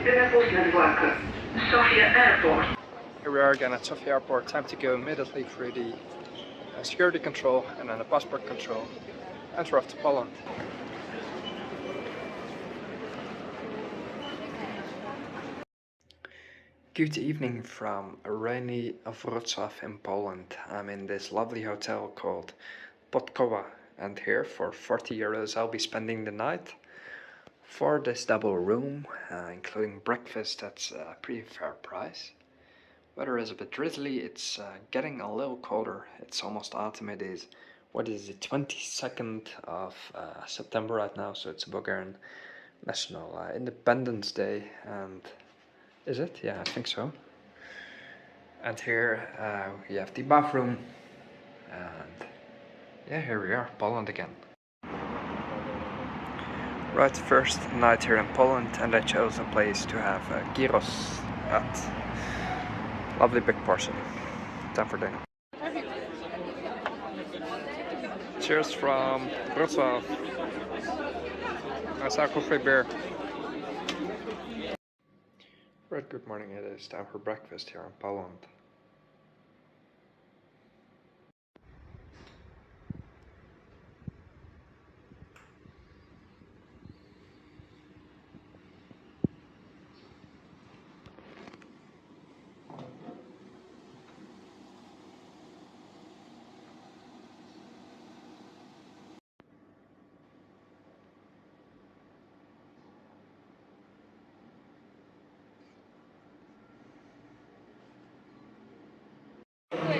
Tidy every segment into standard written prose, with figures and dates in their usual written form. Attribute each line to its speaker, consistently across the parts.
Speaker 1: Sofia Airport.
Speaker 2: Here we are again at Sofia Airport. Time to go immediately through the security control and then the passport control. And we're off to Poland. Good evening from rainy Wrocław in Poland. I'm in this lovely hotel called Podróżowanie, and here for 40 euros I'll be spending the night. For this double room, including breakfast, that's a pretty fair price. Weather is a bit drizzly, it's getting a little colder, it's almost autumn. It is, what is it, 22nd of September right now, so it's a Bulgarian National Independence Day, and is it? Yeah, I think so. And here we have the bathroom, and yeah, here we are, Poland again. Right, first night here in Poland, and I chose a place to have gyros at. Lovely big portion. Time for dinner. Cheers from Wrocław. Nice alcohol-free beer. Right, good morning. It is time for breakfast here in Poland.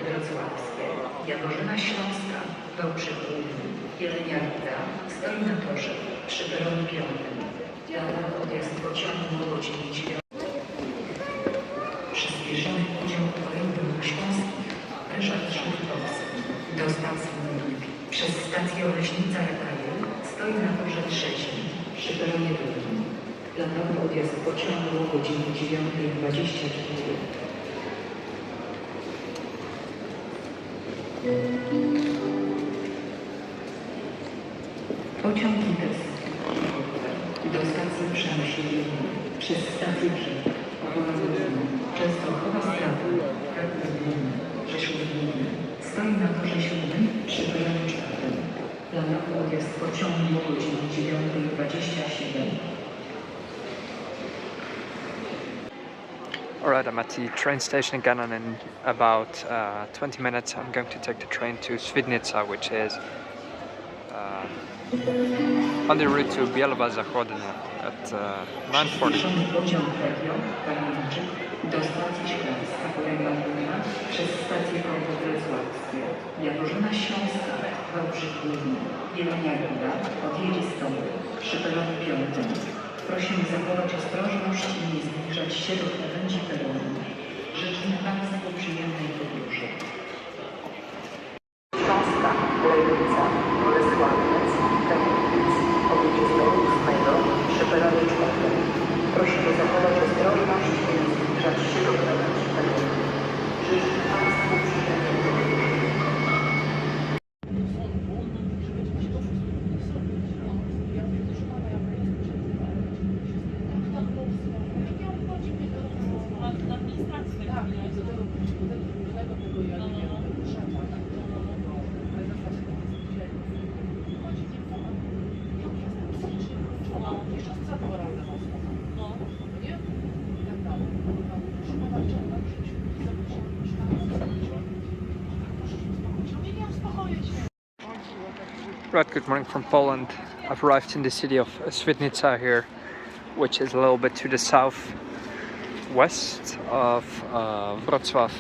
Speaker 3: Wrocławskie, Jaworzyna Śląska, Wałbrzych Główny, Jelenia Góra, stoi na torze przy peronie 5. Planowy odjazd pociągu o godzinie 9. Przyspieszony pociąg kolejowy śląskich Ryszard Szurkowski do stacji Młynek przez stację Oleśnica Jakaje stoi na torze 3 przy peronie 2. Planowy odjazd pociągu o godzinie 9:24. Pociąg jest do stacji Przemyśl przez stację Brzeg, Częstochowa Strawy, Rzeszów Główny, stoi na torze 7 przy peronie 4. Planowy odjazd pociągu o godzinie 9:27.
Speaker 2: Alright, I'm at the train station again, and in about 20 minutes I'm going to take the train to Świdnica, which is on the route to Bielwa Zachodnia at 9:40.
Speaker 3: Pociąg do stacji Śląska Kolejowa przez stację Wrocławskie, Jaworzyna Śląska, Wałbrzych Główny, Jelenia Góra odjedzie stąd przy peronie 5. Prosimy zachować ostrożność i nie zbliżać się do krawędzi peronu. Życzymy Państwu przyjemnej podróży. Śląska, Lewica, Bolesławiec, Ząbkowice, o 28 przy peronie 4. Prosimy zachować ostrożność i nie zbliżać się do krawędzi peronu. Życzymy Państwu przyjemnej podróży.
Speaker 2: Right, good morning from Poland. I've arrived in the city of Świdnica here, which is a little bit to the southwest of Wrocław,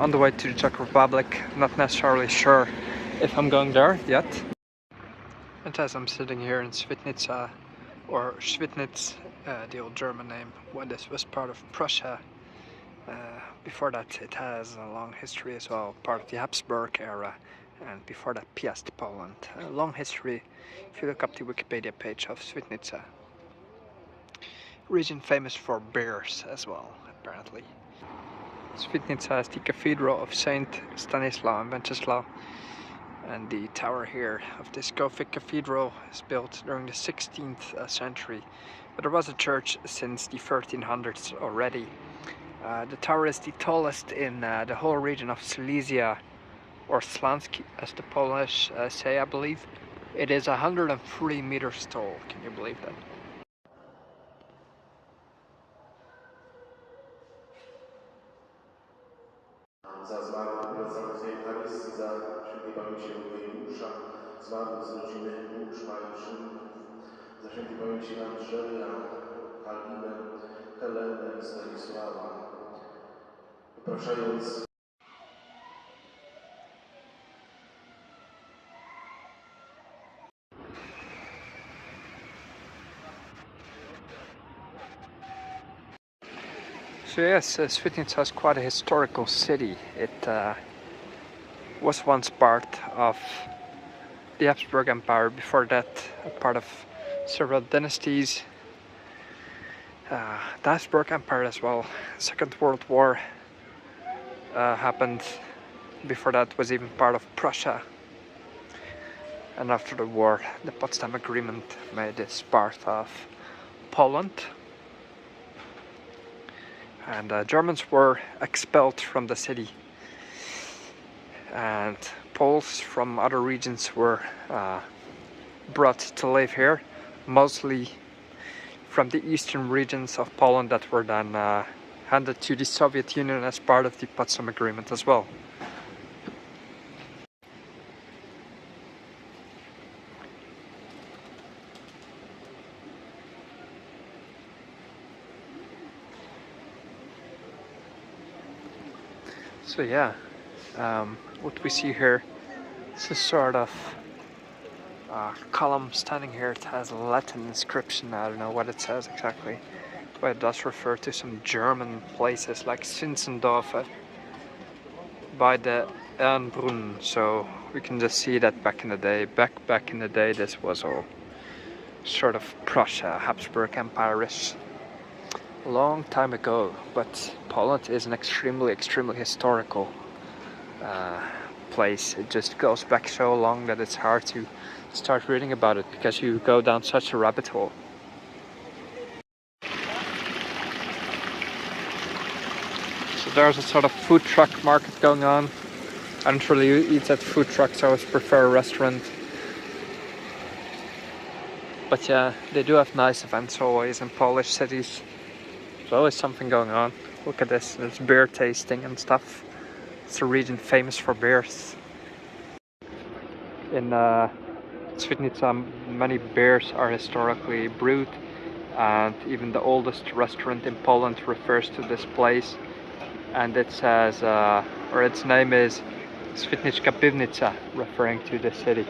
Speaker 2: on the way to the Czech Republic. Not necessarily sure if I'm going there yet. And as I'm sitting here in Świdnica, or Świdnic, the old German name, when this was part of Prussia. Before that it has a long history as well, part of the Habsburg era, and before that Piast, Poland. A long history if you look up the Wikipedia page of Świdnica. Region famous for bears as well, apparently. Świdnica has the Cathedral of Saint Stanislaw and Wenceslaw, and the tower here of this Gothic cathedral is built during the 16th century But there was a church since the 1300s already. The tower is the tallest in the whole region of Silesia, or Slanski, as the Polish say, I believe. It is 103 meters tall. Can you believe that?
Speaker 4: Za zmarłych polecam Eucharystii, za świętej pamięci Eugeniusza, zmarłych z rodziny Buczma i Szynków, za świętej pamięci Andrzeja, Halinę, Helenę i Stanisława. Popraszając
Speaker 2: So yes, Świdnica is quite a historical city. It was once part of the Habsburg Empire, before that a part of several dynasties. The Habsburg Empire as well. Second World War happened. Before that was even part of Prussia. And after the war, the Potsdam Agreement made this part of Poland. And Germans were expelled from the city, and Poles from other regions were brought to live here, mostly from the eastern regions of Poland that were then handed to the Soviet Union as part of the Potsdam Agreement as well. So yeah, what we see here is a sort of column standing here. It has a Latin inscription. I don't know what it says exactly, but it does refer to some German places like Zinzendorf by the Ernbrunn. So we can just see that back in the day, back in the day, this was all sort of Prussia, Habsburg Empire-ish. A long time ago, but Poland is an extremely historical place. It just goes back so long that it's hard to start reading about it because you go down such a rabbit hole. So there's a sort of food truck market going on. I don't really eat at food trucks, I always prefer a restaurant. But yeah, they do have nice events always in Polish cities. There's always something going on. Look at this, there's beer tasting and stuff. It's a region famous for beers. In Świdnica, many beers are historically brewed, and even the oldest restaurant in Poland refers to this place, and it says, or its name is Świdnicka Piwnica, referring to the city.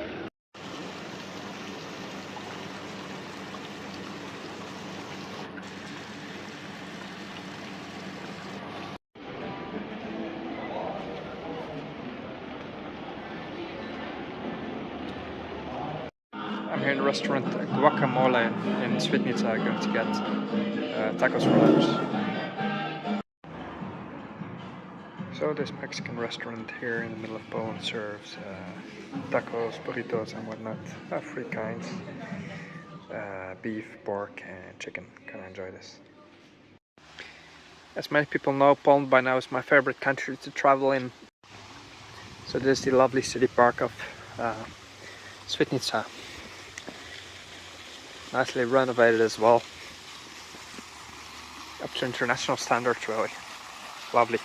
Speaker 2: I'm here in the restaurant Guacamole in Świdnica. I'm going to get tacos for lunch. So this Mexican restaurant here in the middle of Poland serves tacos, burritos and whatnot, of three kinds. Beef, pork and chicken. Can I enjoy this? As many people know, Poland by now is my favorite country to travel in. So this is the lovely city park of Świdnica. Nicely renovated as well. Up to international standards, really. Lovely.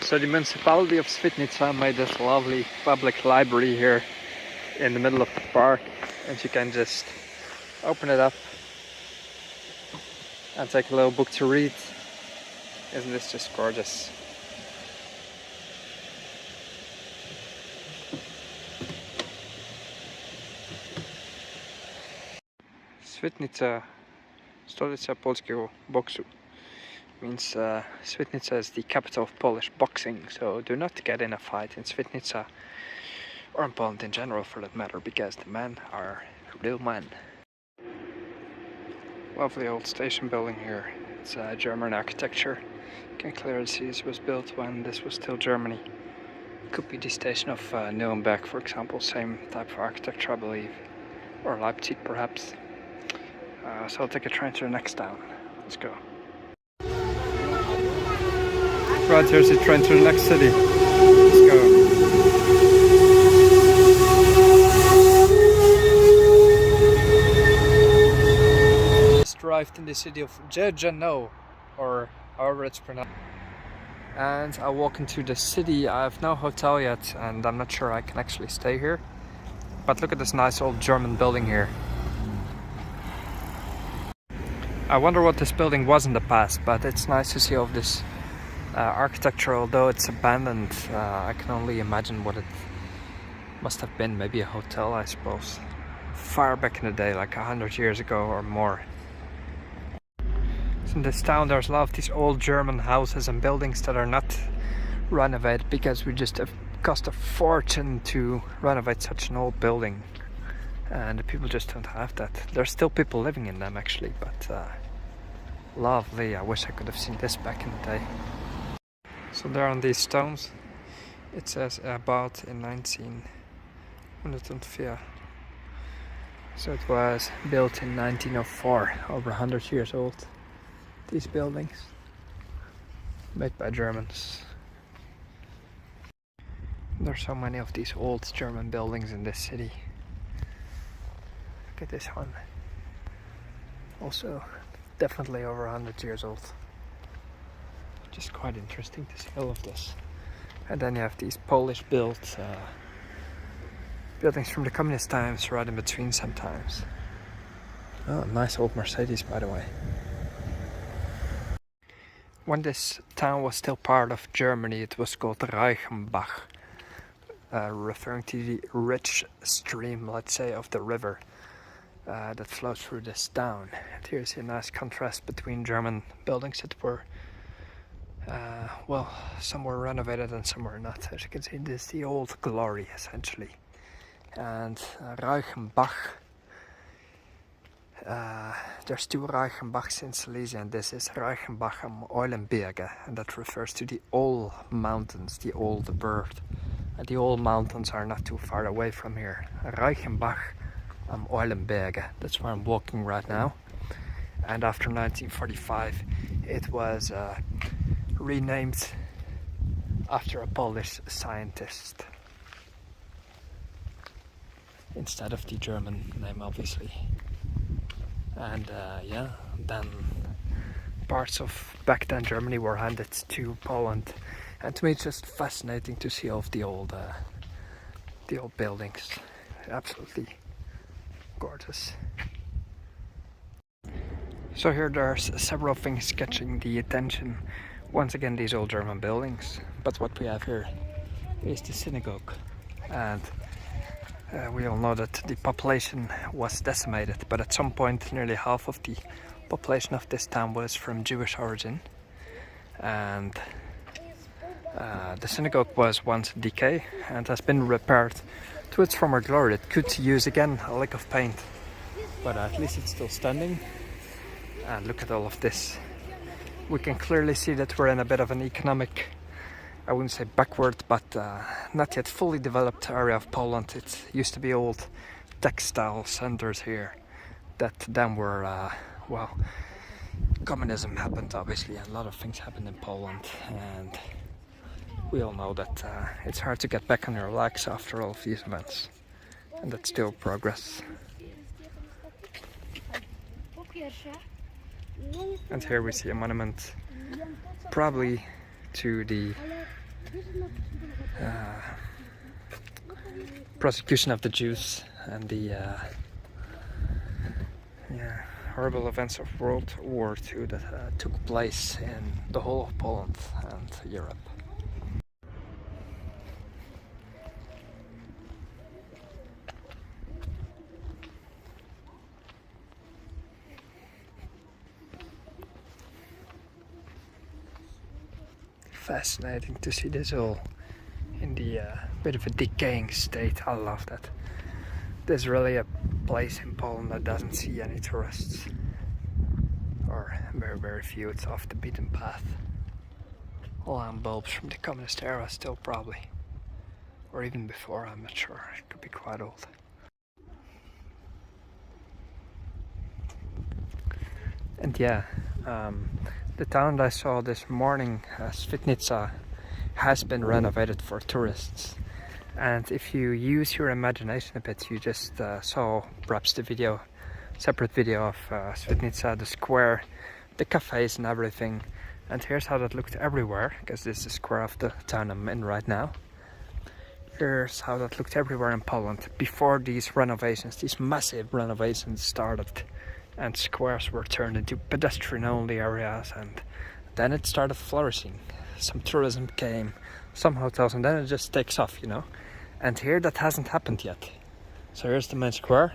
Speaker 2: So the municipality of Świdnica made this lovely public library here in the middle of the park, and you can just open it up and take a little book to read. Isn't this just gorgeous? Świdnica, stolica polskiego boksu. Means Świdnica is the capital of Polish boxing, so do not get in a fight in Świdnica. or in Poland in general for that matter, because the men are real men. Lovely old station building here. It's German architecture. You can clearly see this was built when this was still Germany. Could be the station of Nuremberg, for example, same type of architecture I believe, or Leipzig perhaps. So I'll take a train to the next town. Let's go. Right, here's the train to the next city. Let's go. Just arrived in the city of Dżegano, or however it's pronounced. And I walk into the city. I have no hotel yet, and I'm not sure I can actually stay here. But look at this nice old German building here. I wonder what this building was in the past, but it's nice to see all of this architecture. Although it's abandoned, I can only imagine what it must have been. Maybe a hotel, I suppose. Far back in the day, like 100 years ago or more. So in this town there's a lot of these old German houses and buildings that are not renovated because we just have cost a fortune to renovate such an old building. And the people just don't have that. There's still people living in them actually, but lovely. I wish I could have seen this back in the day. So there on these stones it says about in 1904. So it was built in 1904, over 100 years old. These buildings, made by Germans. There's so many of these old German buildings in this city. Look at this one. Also definitely over 100 years old. Just quite interesting to see all of this. And then you have these Polish built buildings from the communist times right in between sometimes. Oh, nice old Mercedes by the way. When this town was still part of Germany, it was called Reichenbach, referring to the rich stream, let's say, of the river that flows through this town. And here's a nice contrast between German buildings that were, well, some were renovated and some were not. As you can see, this is the old glory, essentially. And Reichenbach, there's two Reichenbachs in Silesia, and this is Reichenbach am Eulenberge, and that refers to the old mountains, the old bird. And the old mountains are not too far away from here. Reichenbach am Eulenberge, that's where I'm walking right now. And after 1945 it was renamed after a Polish scientist instead of the German name, obviously. And yeah, then parts of back then Germany were handed to Poland, and to me it's just fascinating to see all of the old buildings. Absolutely gorgeous. So here there's several things catching the attention. Once again, these old German buildings, but what we have here is the synagogue, and we all know that the population was decimated, but at some point nearly half of the population of this town was from Jewish origin, and the synagogue was once decay and has been repaired to its former glory. It could use again a lick of paint, but at least it's still standing. And look at all of this. We can clearly see that we're in a bit of an economic, I wouldn't say backward, but not yet fully developed area of Poland. It used to be old textile centers here that then were, well, communism happened obviously, and a lot of things happened in Poland, and we all know that it's hard to get back on your legs after all of these events, and that's still progress. And here we see a monument, probably to the prosecution of the Jews and the horrible events of World War II that took place in the whole of Poland and Europe. Fascinating to see this all in the bit of a decaying state. I love that. There's really a place in Poland that doesn't see any tourists, or very few. It's off the beaten path. Lamp bulbs from the communist era still, probably, or even before, I'm not sure. It could be quite old. And yeah, the town that I saw this morning, Świdnica, has been renovated for tourists. And if you use your imagination a bit, you just saw perhaps the separate video of Świdnica, the square, the cafes and everything. And here's how that looked everywhere, because this is the square of the town I'm in right now. Here's how that looked everywhere in Poland before these renovations, these massive renovations started, and squares were turned into pedestrian-only areas, and then it started flourishing. Some tourism came, some hotels, and then it just takes off, you know. And here that hasn't happened yet. So here's the main square,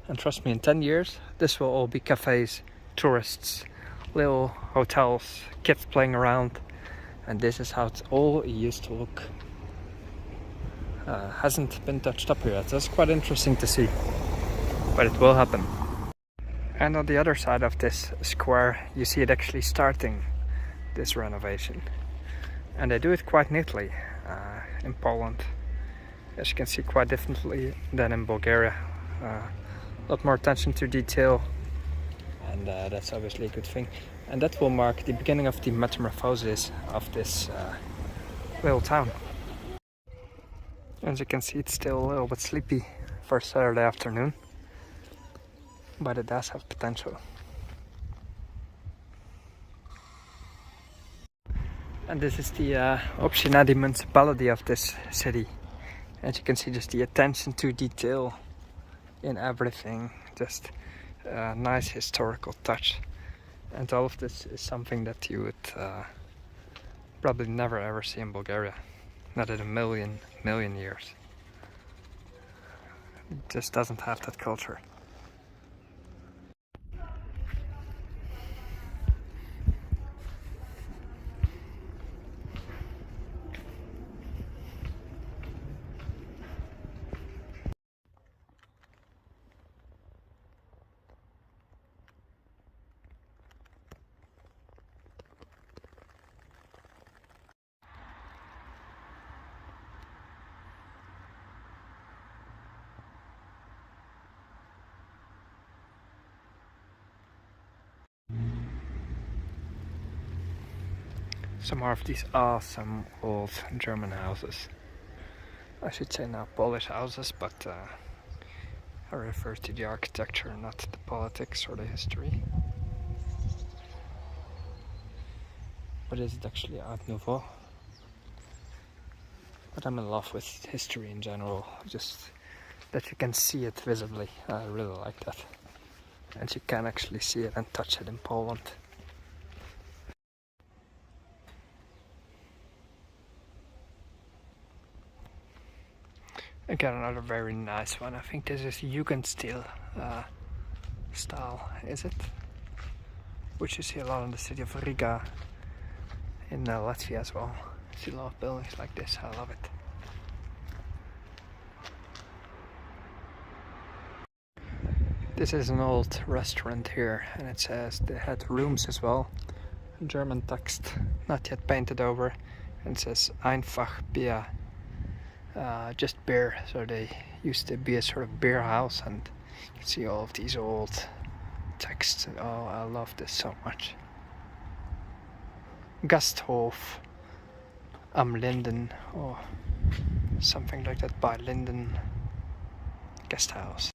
Speaker 2: and trust me, in 10 years, this will all be cafes, tourists, little hotels, kids playing around, and this is how it all used to look. Hasn't been touched up here yet. That's quite interesting to see, but it will happen. And on the other side of this square, you see it actually starting this renovation, and they do it quite neatly in Poland, as you can see, quite differently than in Bulgaria. A lot more attention to detail, and that's obviously a good thing. And that will mark the beginning of the metamorphosis of this little town. As you can see, it's still a little bit sleepy for Saturday afternoon, but it does have potential. And this is the Občina municipality of this city. As you can see, just the attention to detail in everything, just a nice historical touch. And all of this is something that you would probably never ever see in Bulgaria. Not in a million years. It just doesn't have that culture. Some more of these awesome old German houses. I should say now Polish houses, but I refer to the architecture, not the politics or the history. What is it actually? Art Nouveau. But I'm in love with history in general, just that you can see it visibly. I really like that. And you can actually see it and touch it in Poland. Again, another very nice one. I think this is Jugendstil style, is it? Which you see a lot in the city of Riga, in Latvia as well. I see a lot of buildings like this. I love it. This is an old restaurant here, and it says they had rooms as well. German text, not yet painted over, and it says Einfach Bier. Just beer, so they used to be a sort of beer house, and you can see all of these old texts. Oh, I love this so much. Gasthof am Linden, or something like that, by Linden Guest House.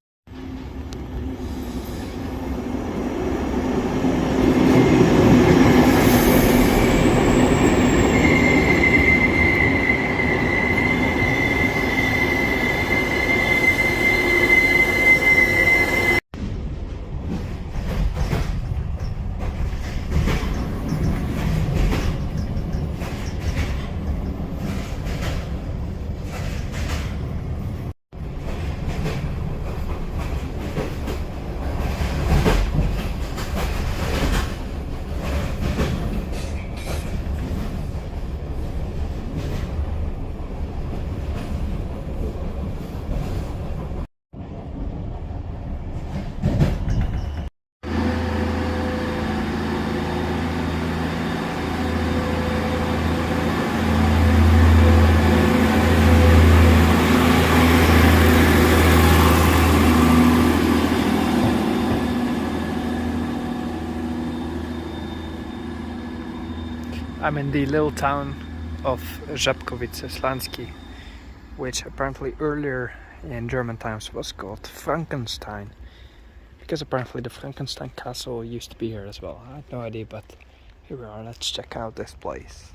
Speaker 2: I'm in the little town of Ząbkowice, which apparently earlier in German times was called Frankenstein, because apparently the Frankenstein castle used to be here as well. I had no idea, but here we are. Let's check out this place.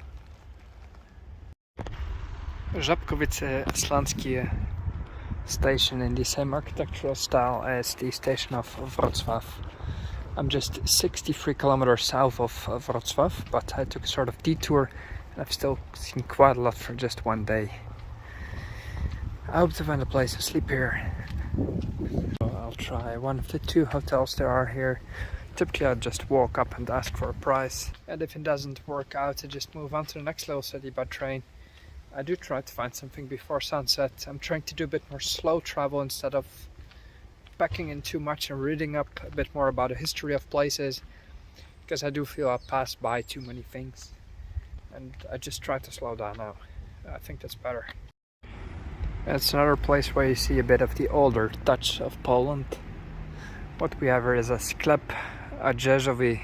Speaker 2: Ząbkowice station in the same architectural style as the station of Wrocław. I'm just 63 kilometers south of Wrocław, but I took a sort of detour and I've still seen quite a lot for just one day. I hope to find a place to sleep here. So I'll try one of the 2 hotels there are here. Typically I just walk up and ask for a price, and if it doesn't work out I just move on to the next little city by train. I do try to find something before sunset. I'm trying to do a bit more slow travel instead of packing in too much and reading up a bit more about the history of places, because I do feel I pass by too many things, and I just try to slow down now. I think that's better. It's another place where you see a bit of the older touch of Poland. What we have here is a sklep odzieżowy.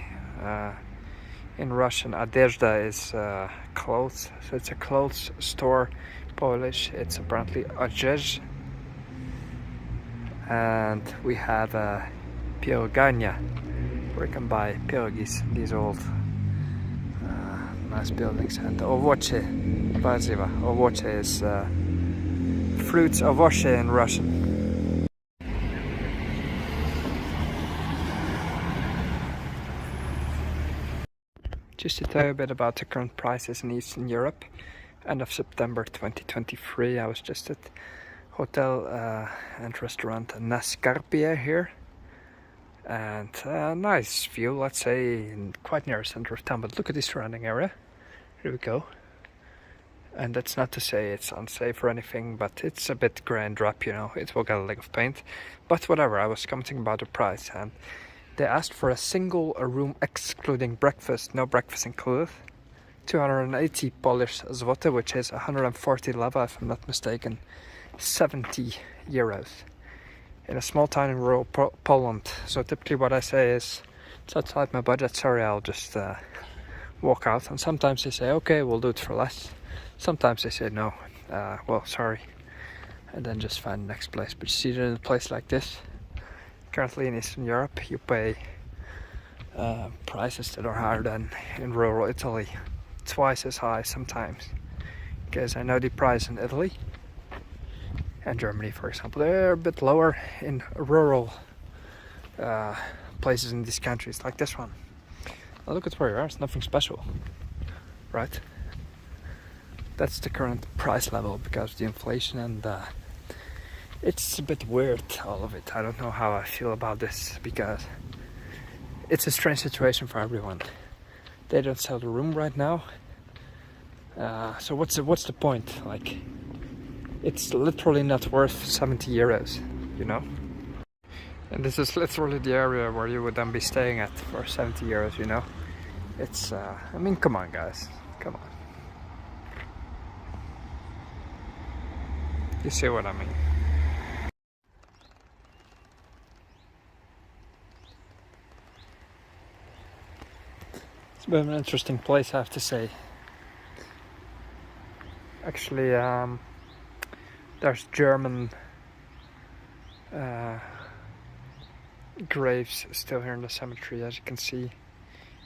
Speaker 2: In Russian, одежда is clothes, so it's a clothes store. Polish, it's apparently odzież. And we have a pociągiem, where you can buy pierogis, these old nice buildings. And owoce, warzywa. Owoce is fruits, owoce in Russian. Just to tell you a bit about the current prices in Eastern Europe. End of September 2023, I was just at hotel and restaurant Na Skarpie here, and nice view, let's say, quite near the center of town. But look at the surrounding area. Here we go. And that's not to say it's unsafe or anything, but it's a bit grand drop, you know. It will get a lick of paint, but whatever. I was commenting about the price, and they asked for a single room excluding breakfast, no breakfast included, 280 Polish zloty, which is 140 leva if I'm not mistaken, 70 euros. In a small town in rural Poland. So typically what I say is, it's outside my budget, sorry, I'll just walk out. And sometimes they say, okay, we'll do it for less. Sometimes they say, no, well, sorry. And then just find the next place. But you see that in a place like this, currently in Eastern Europe, you pay prices that are higher than in rural Italy. Twice as high sometimes. Because I know the price in Italy and Germany, for example, they're a bit lower in rural places in these countries, like this one. Now look at where you are, it's nothing special, right? That's the current price level because of the inflation, and it's a bit weird, all of it. I don't know how I feel about this, because it's a strange situation for everyone. They don't sell the room right now, so what's the point? Like, it's literally not worth 70 euros, you know? And this is literally the area where you would then be staying at for 70 euros, you know? It's, I mean, come on, guys, come on. You see what I mean? It's a bit of an interesting place, I have to say. Actually, there's German graves still here in the cemetery, as you can see.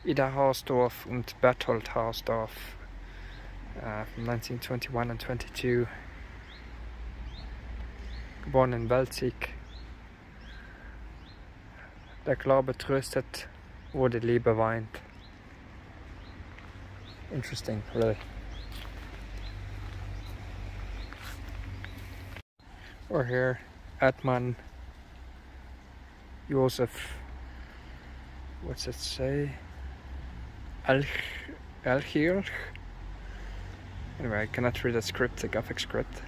Speaker 2: Ida Hausdorff and Berthold Hausdorff from 1921 and 22. Born in Welzig. Der Glaube tröstet, wo die Liebe weint. Interesting, really. Or here, Atman Joseph, what's it say? Elchirch? Anyway, I cannot read the script, the Gothic script.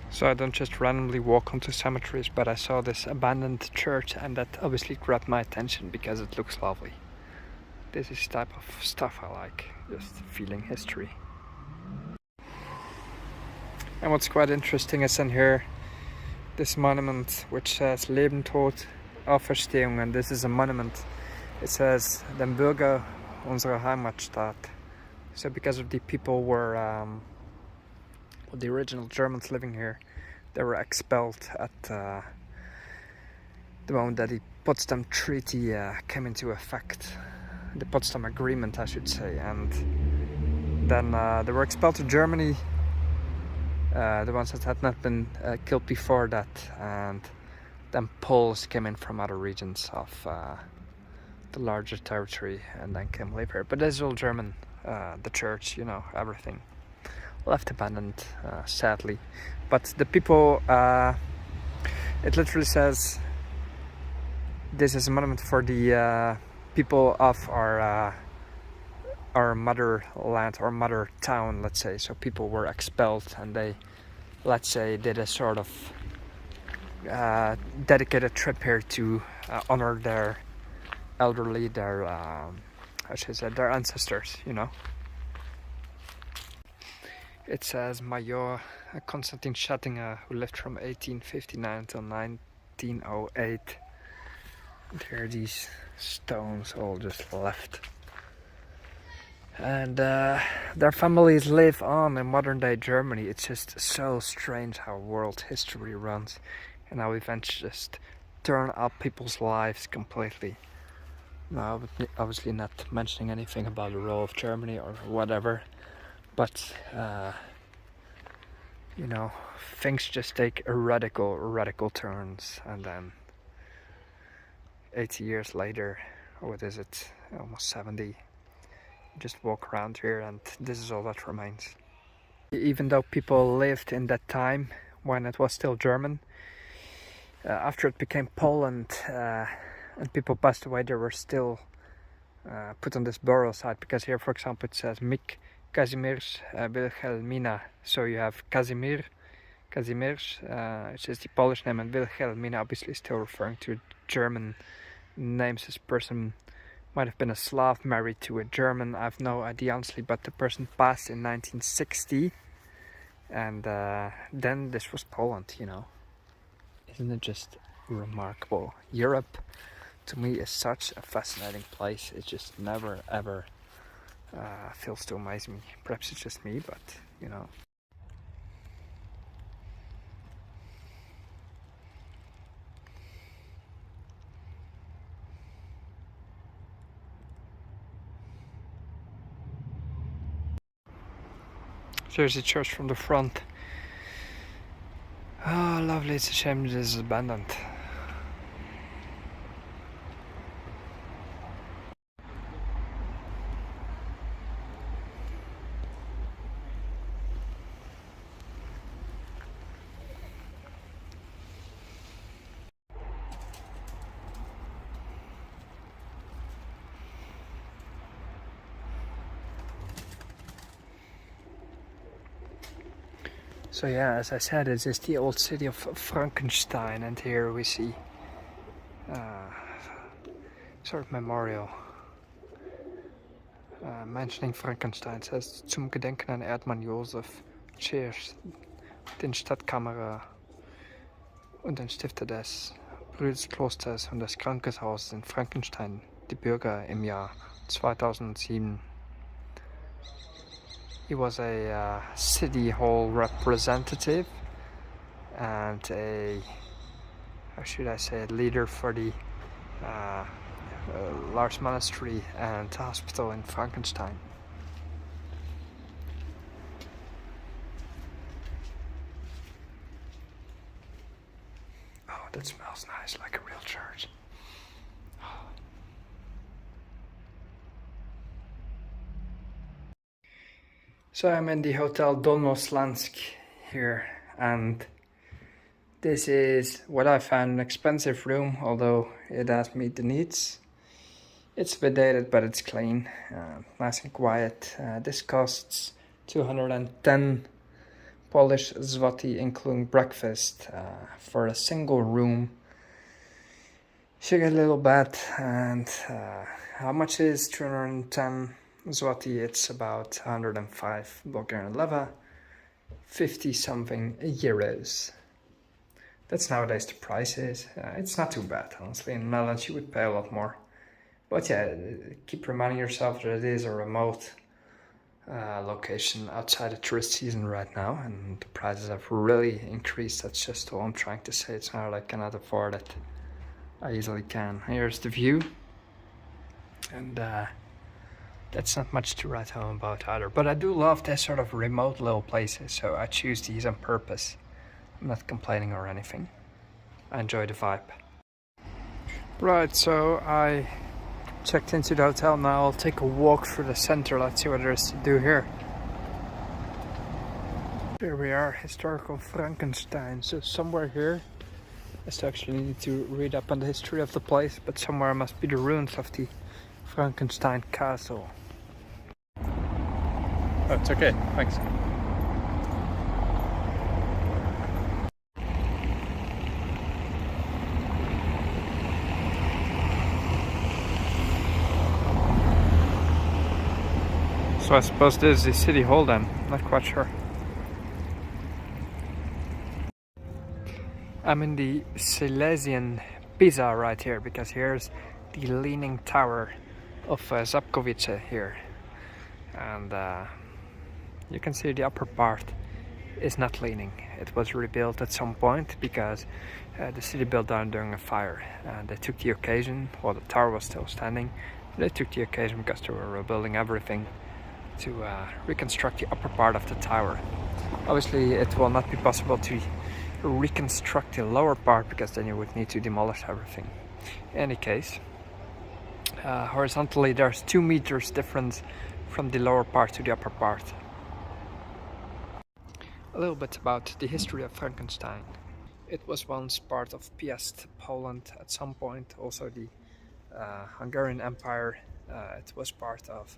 Speaker 2: So I don't just randomly walk onto cemeteries, but I saw this abandoned church, and that obviously grabbed my attention because it looks lovely. This is the type of stuff I like, just feeling history. And what's quite interesting is in here, this monument which says Leben, Tod, Auferstehung, and this is a monument It says den Bürger unserer Heimatstadt. So because of the people were the original Germans living here, they were expelled at the moment that the Potsdam Treaty came into effect, the Potsdam Agreement, I should say, and then they were expelled to Germany, the ones that had not been killed before that, and then Poles came in from other regions of the larger territory and then came later. But this is all German, the church, you know, everything left abandoned, sadly. But the people, it literally says this is a monument for the people of our motherland or mother town, let's say. So people were expelled and they, let's say, did a sort of dedicated trip here to honor their elderly, their I should say their ancestors, you know. It says Major Konstantin Schattinger, who lived from 1859 until 1908. And here are these stones all just left. And their families live on in modern day Germany. It's just so strange how world history runs and how events just turn up people's lives completely. No, obviously not mentioning anything about the role of Germany or whatever, but you know, things just take radical turns, and then 80 years later, or what is it, almost 70, you just walk around here and this is all that remains. Even though people lived in that time when it was still German, after it became Poland and people passed away, they were still put on this burial site, because here, for example, it says Mik Kazimierz Wilhelmina. So you have Kazimierz, which is the Polish name, and Wilhelmina obviously still referring to German names. This person might have been a Slav married to a German. I have no idea honestly, but the person passed in 1960, and then this was Poland, you know. Isn't it just remarkable? Europe, to me, is such a fascinating place. It just never ever fails to amaze me. Perhaps it's just me, but you know. There's the church from the front. Oh, lovely. It's a shame this is abandoned. So yeah, as I said, it is the old city of Frankenstein, and here we see sort of memorial mentioning Frankenstein. It says zum Gedenken an Erdmann Josef Tschirsch, den Stadtkämmerer und den Stifter des Brüderklosters und des Krankenhauses in Frankenstein, die Bürger im Jahr 2007. He was a city hall representative and a, how should I say, a leader for the large monastery and hospital in Frankenstein. Oh, that smells nice, like a real church. So I'm in the Hotel Dolnoslansk here, and this is what I found, an expensive room, although it does meet the needs. It's a bit dated, but it's clean, nice and quiet. This costs 210 Polish zloty, including breakfast, for a single room. You get a little bed, and how much is 210 zloty? It's about 105 Bulgarian leva, 50 something euros. That's nowadays the price is. It's not too bad, honestly. In the Netherlands you would pay a lot more. But yeah, keep reminding yourself that it is a remote location outside the tourist season right now, and the prices have really increased. That's just all I'm trying to say. It's not like I cannot afford it. I easily can. Here's the view, and that's not much to write home about either. But I do love this sort of remote little places, so I choose these on purpose. I'm not complaining or anything. I enjoy the vibe. Right, so I checked into the hotel. Now I'll take a walk through the center. Let's see what there is to do here. Here we are, historical Frankenstein. So somewhere here, I still actually need to read up on the history of the place, but somewhere must be the ruins of the Frankenstein castle. Oh, it's okay, thanks. So I suppose this is the city hall then, not quite sure. I'm in the Silesian Pisa right here, because here's the leaning tower of Ząbkowice here. And you can see the upper part is not leaning. It was rebuilt at some point because the city built down during a fire. And they took the occasion, while the tower was still standing, they took the occasion because they were rebuilding everything to reconstruct the upper part of the tower. Obviously it will not be possible to reconstruct the lower part, because then you would need to demolish everything. In any case, horizontally there's 2 meters difference from the lower part to the upper part. A little bit about the history of Frankenstein. It was once part of Piast, Poland at some point, also the Hungarian Empire. It was part of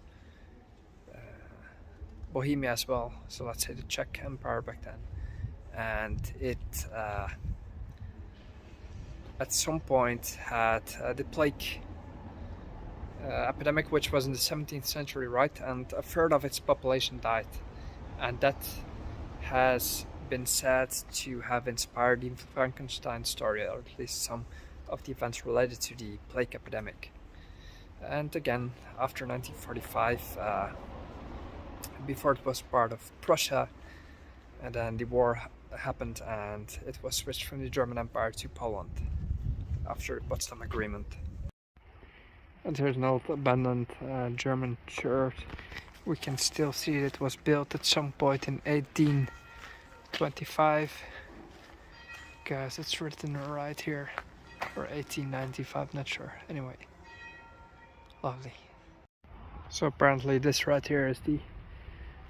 Speaker 2: Bohemia as well, so let's say the Czech Empire back then. And it at some point had the plague epidemic, which was in the 17th century, right? And a third of its population died, and that has been said to have inspired the Frankenstein story, or at least some of the events related to the plague epidemic. And again, after 1945, before it was part of Prussia, and then the war happened and it was switched from the German Empire to Poland after the Potsdam Agreement. And here's an old abandoned German church. We can still see it was built at some point in 1825, because it's written right here, or 1895, not sure. Anyway, lovely. So apparently this right here is the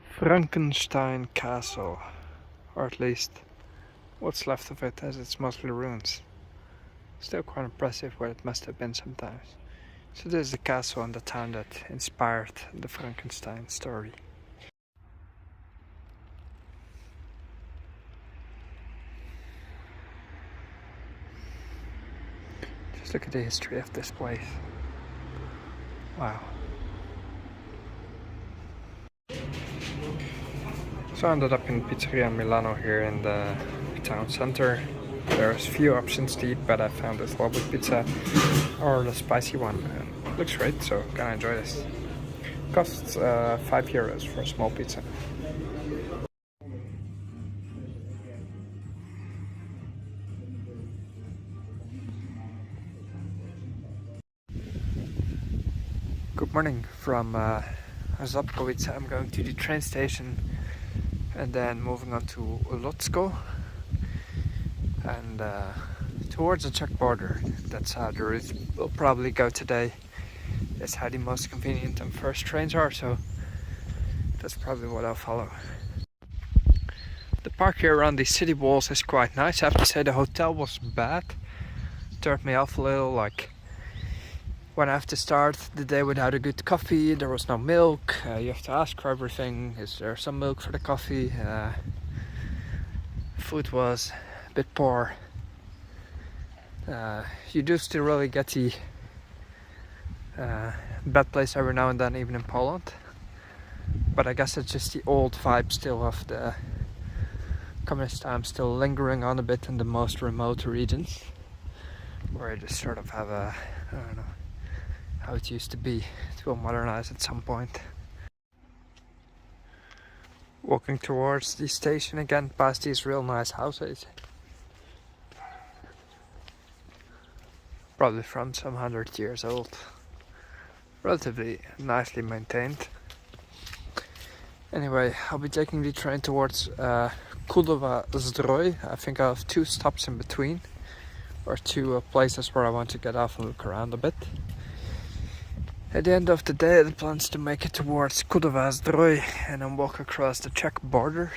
Speaker 2: Frankenstein castle, or at least what's left of it, as it's mostly ruins. Still quite impressive what it must have been sometimes. So this is the castle and the town that inspired the Frankenstein story. Just look at the history of this place. Wow. So I ended up in Pizzeria Milano here in the town center. There's few options to eat, but I found this lovely pizza, or the spicy one. It looks great, so gonna enjoy this. Costs €5 for a small pizza. Good morning from Ząbkowice. I'm going to the train station and then moving on to Lotsko and towards the Czech border. That's how the route will probably go today. That's how the most convenient and first trains are, so that's probably what I'll follow. The park here around the city walls is quite nice. I have to say the hotel was bad. Turned me off a little, like when I have to start the day without a good coffee. There was no milk. You have to ask for everything. Is there some milk for the coffee? Food was a bit poor. You do still really get the bad place every now and then, even in Poland. But I guess it's just the old vibe still of the communist time still lingering on a bit in the most remote regions, where you just sort of have a, I don't know, how it used to be. It will modernize at some point. Walking towards the station again, past these real nice houses. Probably from some 100 years old. Relatively nicely maintained. Anyway, I'll be taking the train towards Zdrój. I think I have 2 stops in between, or 2 places where I want to get off and look around a bit. At the end of the day, the plan is to make it towards Zdrój and then walk across the Czech border.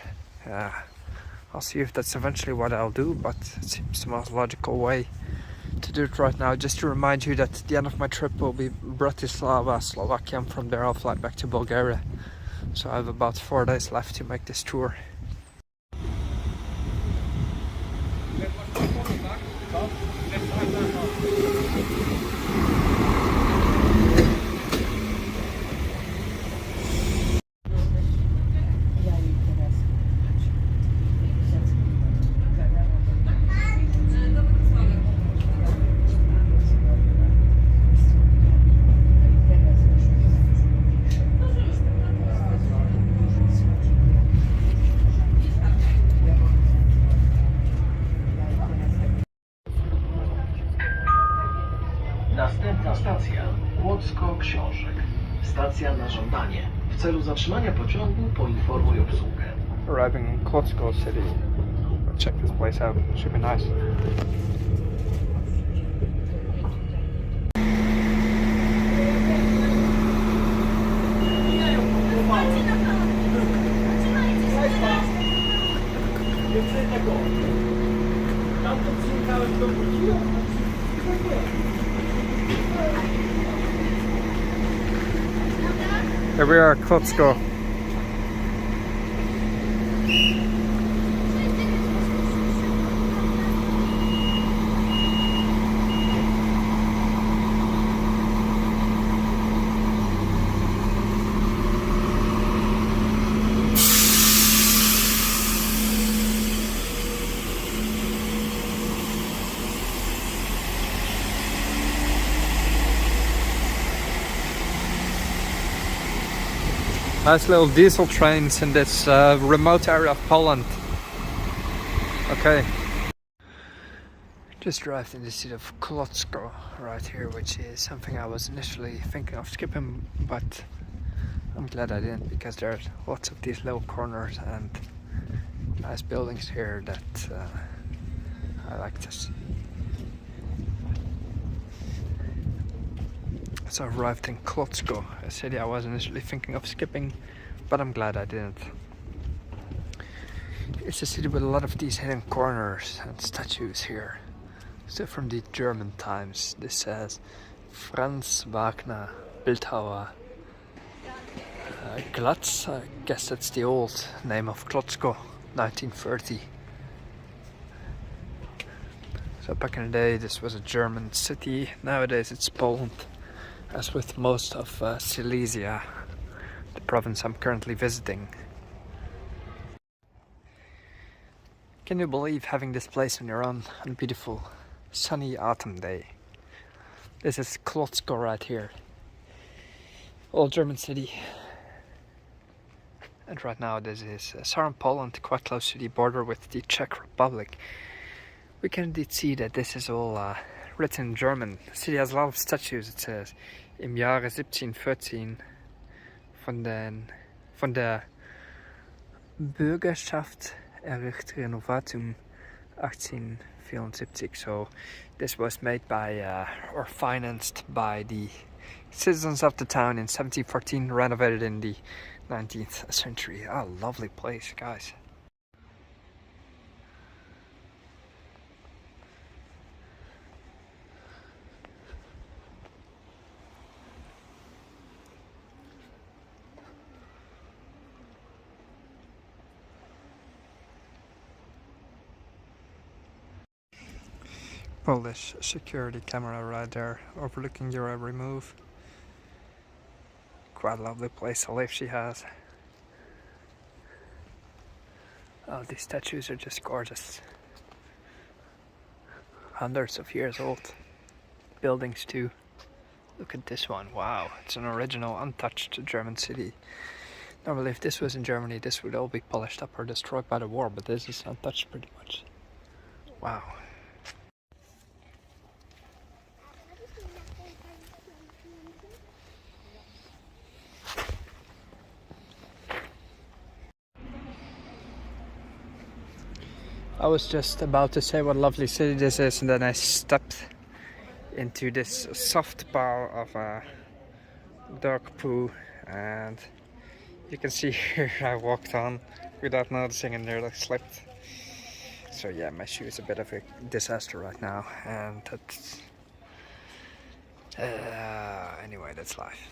Speaker 2: I'll see if that's eventually what I'll do, but it seems the most logical way to do it right now. Just to remind you that the end of my trip will be Bratislava, Slovakia, and from there I'll fly back to Bulgaria. So I have about 4 days left to make this tour.
Speaker 5: Następna stacja Książek. Stacja na żądanie. W celu zatrzymania pociągu poinformuj obsługę.
Speaker 2: Arriving in Kłodzko city. Check this place out. Should be nice. Here we are, Kłodzko. Nice little diesel trains in this remote area of Poland. Okay. Just arrived in the city of Kłodzko right here, which is something I was initially thinking of skipping, but I'm glad I didn't, because there's lots of these little corners and nice buildings here that I like to see. So I arrived in Kłodzko, a city I was initially thinking of skipping, but I'm glad I didn't. It's a city with a lot of these hidden corners and statues here. Still from the German times. This says Franz Wagner, Bildhauer. Glatz, I guess that's the old name of Kłodzko, 1930. So back in the day this was a German city, nowadays it's Poland. As with most of Silesia, the province I'm currently visiting. Can you believe having this place on your own on a beautiful sunny autumn day? This is Kłodzko right here. Old German city. And right now this is southern Poland, quite close to the border with the Czech Republic. We can indeed see that this is all written in German. The city has a lot of statues. It says im Jahre 1714 von der Bürgerschaft errichtet Renovatum 1874. So this was made by or financed by the citizens of the town in 1714, renovated in the 19th century. Oh, lovely place, guys. Polish security camera right there, overlooking your every move. Quite a lovely place to live she has. Oh, these statues are just gorgeous. Hundreds of years old. Buildings too. Look at this one, wow, it's an original untouched German city. Normally if this was in Germany this would all be polished up or destroyed by the war, but this is untouched pretty much. Wow. I was just about to say what a lovely city this is, and then I stepped into this soft bowl of dog poo, and you can see here I walked on without noticing and nearly slipped. So yeah, my shoe is a bit of a disaster right now, and that's anyway, that's life.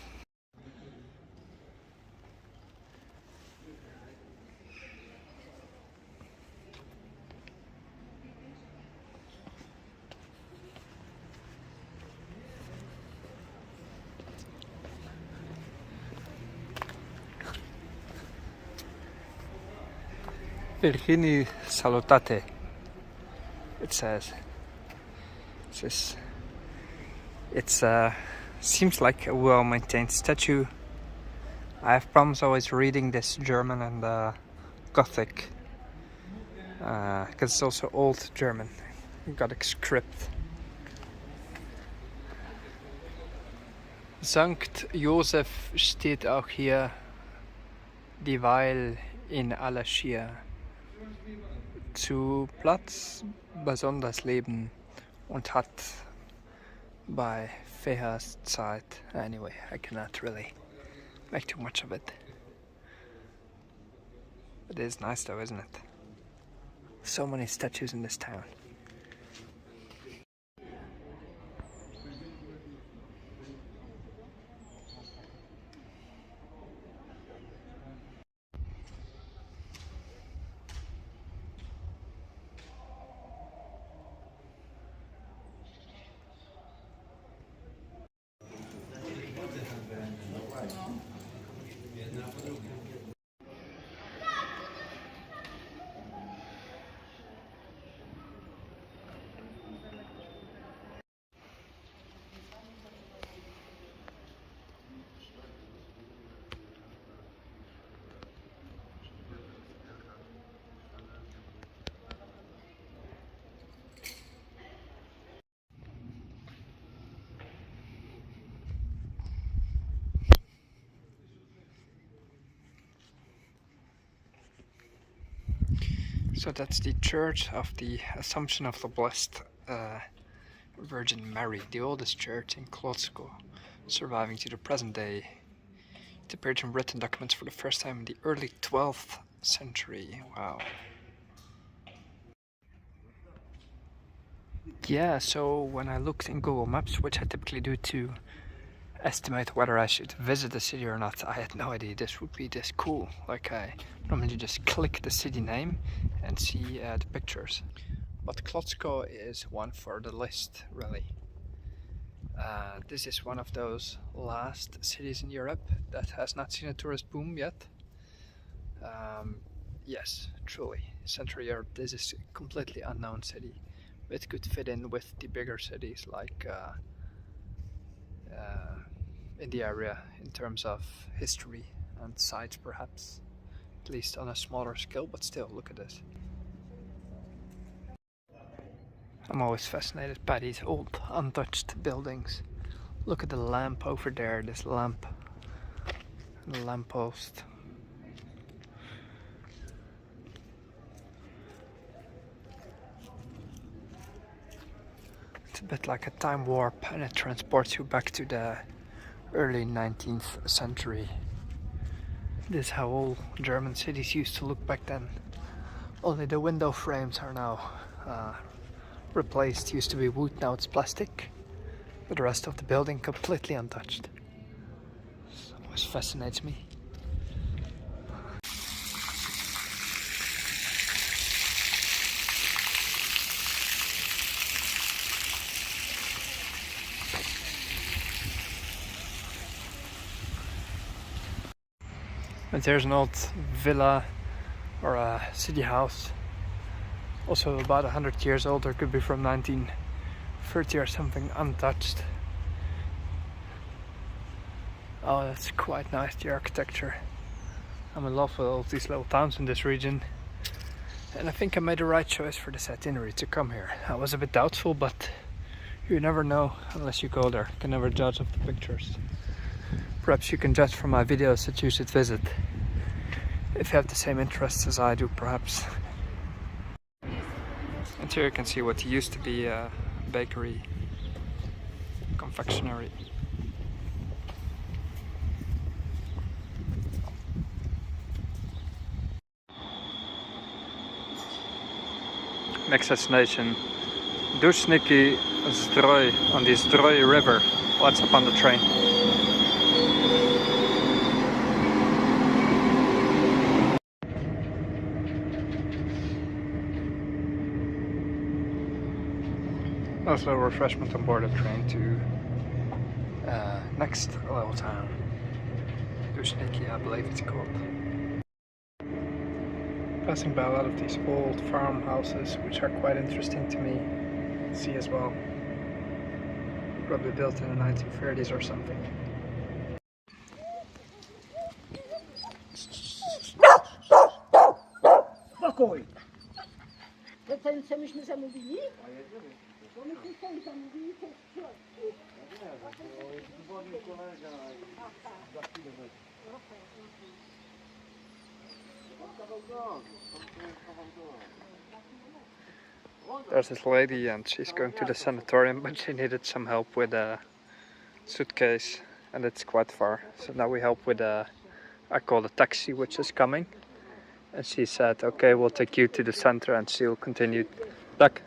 Speaker 2: Virginie salutate, it says. It's seems like a well-maintained statue. I have problems always reading this German and Gothic, because it's also old German, Gothic script. Sankt Josef steht auch hier, dieweil in aller Schier zu Platz besonders leben und hat bei Verkehrszeit. Anyway, I cannot really make too much of it. It is nice though, isn't it? So many statues in this town. So that's the Church of the Assumption of the Blessed Virgin Mary, the oldest church in Kłodzko, surviving to the present day. It appeared in written documents for the first time in the early 12th century. Wow. Yeah, so when I looked in Google Maps, which I typically do to estimate whether I should visit the city or not, I had no idea this would be this cool. Like, I normally just click the city name and see the pictures. But Kłodzko is one for the list, really. This is one of those last cities in Europe that has not seen a tourist boom yet. Yes, truly, Central Europe, this is a completely unknown city. It could fit in with the bigger cities like in the area in terms of history and sites, perhaps, at least on a smaller scale, but still, look at this. I'm always fascinated by these old untouched buildings. Look at the lamp over there, this lamp, the lamppost. It's a bit like a time warp, and it transports you back to the early 19th century. This is how all German cities used to look back then. Only the window frames are now replaced. Used to be wood, now it's plastic. But the rest of the building completely untouched. This always fascinates me. And there's an old villa or a city house, also about 100 years old, or could be from 1930 or something, untouched. Oh, that's quite nice, the architecture. I'm in love with all these little towns in this region. And I think I made the right choice for this itinerary to come here. I was a bit doubtful, but you never know unless you go there. You can never judge of the pictures. Perhaps you can judge from my videos that you should visit. If you have the same interests as I do, perhaps. And here you can see what used to be a bakery, confectionery. Next destination, Duszniki-Zdrój on the Zdrój River. What's up on the train? Also a refreshment on board the train to next little town, Duszniki, I believe it's called. Passing by a lot of these old farmhouses, which are quite interesting to me to see as well. Probably built in the 1930s or something.
Speaker 6: Spokój! To ten, co myśmy zamówili? Bo myśmy ten zamówili, to jest w środku.
Speaker 2: There's this lady and she's going to the sanatorium, but she needed some help with a suitcase and it's quite far. So now we help with I called a taxi which is coming. And she said, okay, we'll take you to the center and she'll continue back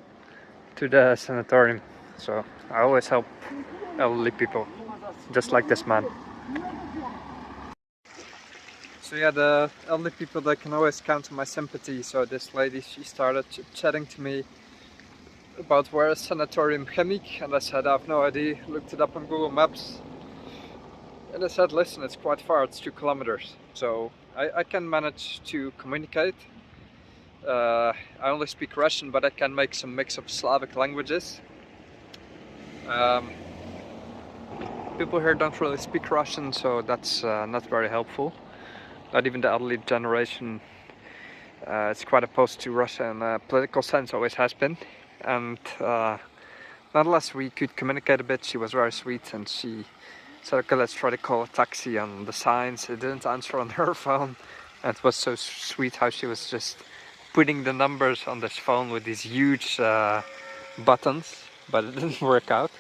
Speaker 2: to the sanatorium. So I always help elderly people, just like this man. So yeah, the elderly people, they can always count on my sympathy. So this lady, she started chatting to me about where is Sanatorium Chemik, and I said I have no idea. Looked it up on Google Maps, and I said, listen, it's quite far, it's 2 kilometers. So I can manage to communicate. I only speak Russian, but I can make some mix of Slavic languages. People here don't really speak Russian, so that's not very helpful. Not even the elderly generation. It's quite opposed to Russia in a political sense, always has been. And nonetheless, we could communicate a bit. She was very sweet and she said, okay, let's try to call a taxi on the signs. It didn't answer on her phone. And it was so sweet how she was just putting the numbers on this phone with these huge buttons, but it didn't work out.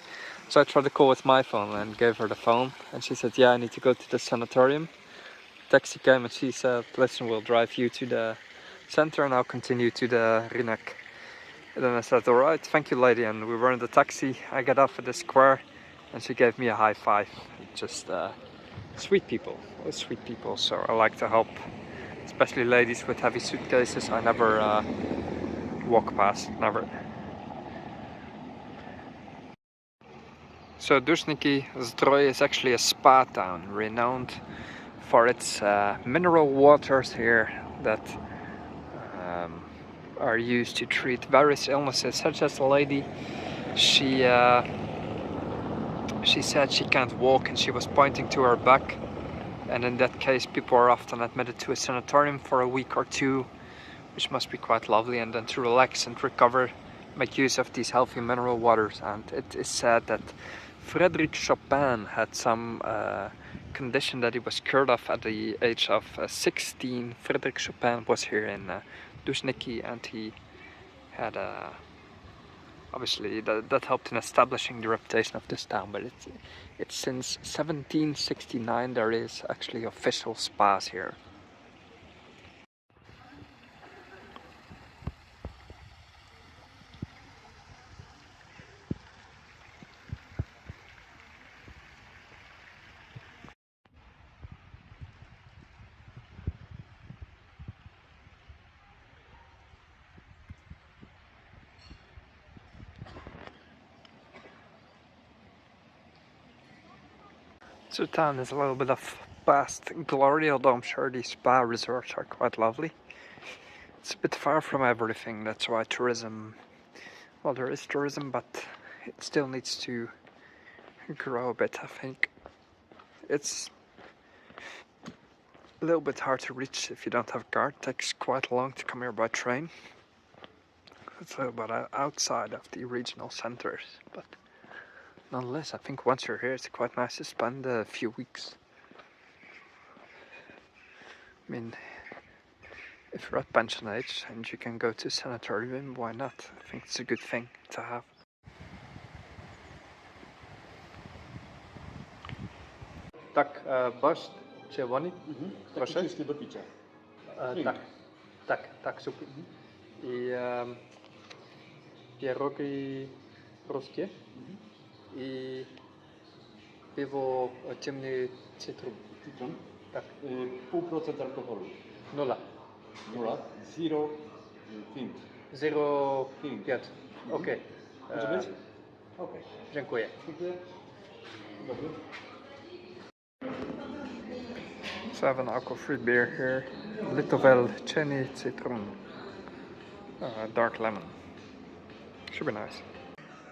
Speaker 2: So I tried to call with my phone and gave her the phone. And she said, yeah, I need to go to the sanatorium. Taxi came and she said, listen, we'll drive you to the center and I'll continue to the Rynek. And then I said, all right, thank you, lady. And we were in the taxi. I got off at the square and she gave me a high five. Just sweet people, always sweet people. So I like to help, especially ladies with heavy suitcases. I never walk past, never. So Duszniki-Zdrój is actually a spa town, renowned for its mineral waters here that are used to treat various illnesses, such as the lady. She said she can't walk and she was pointing to her back, and in that case people are often admitted to a sanatorium for a week or 2, which must be quite lovely, and then to relax and recover, make use of these healthy mineral waters. And it is said that Frédéric Chopin had some condition that he was cured of at the age of 16. Frédéric Chopin was here in Duszniki, and he had obviously that helped in establishing the reputation of this town. But it's since 1769 there is actually official spas here. So the town is a little bit of past glory, although I'm sure these spa resorts are quite lovely. It's a bit far from everything, that's why tourism, well, there is tourism, but it still needs to grow a bit, I think. It's a little bit hard to reach if you don't have a car. It takes quite long to come here by train. It's a little bit outside of the regional centers, but nonetheless, I think once you're here, it's quite nice to spend a few weeks. I mean, if you're at pension age and you can go to sanatorium, why not? I think it's a good thing to have. Tak, barszcz, czerwony, proszę.
Speaker 7: Czysty do picia.
Speaker 2: Tak, super. I pierogi ruskie i piwo ciemny cytrum.
Speaker 7: Citron.
Speaker 2: Tak.
Speaker 7: 0,5% alkoholu.
Speaker 2: Nula.
Speaker 7: Zero Fint.
Speaker 2: 0,5. Okej.
Speaker 7: Może być? Okej.
Speaker 2: Dziękuję.
Speaker 7: Dziękuję. Dobry.
Speaker 2: So I have an alcohol-free beer here. Litovel Cheni Citron. Dark lemon. Should be nice.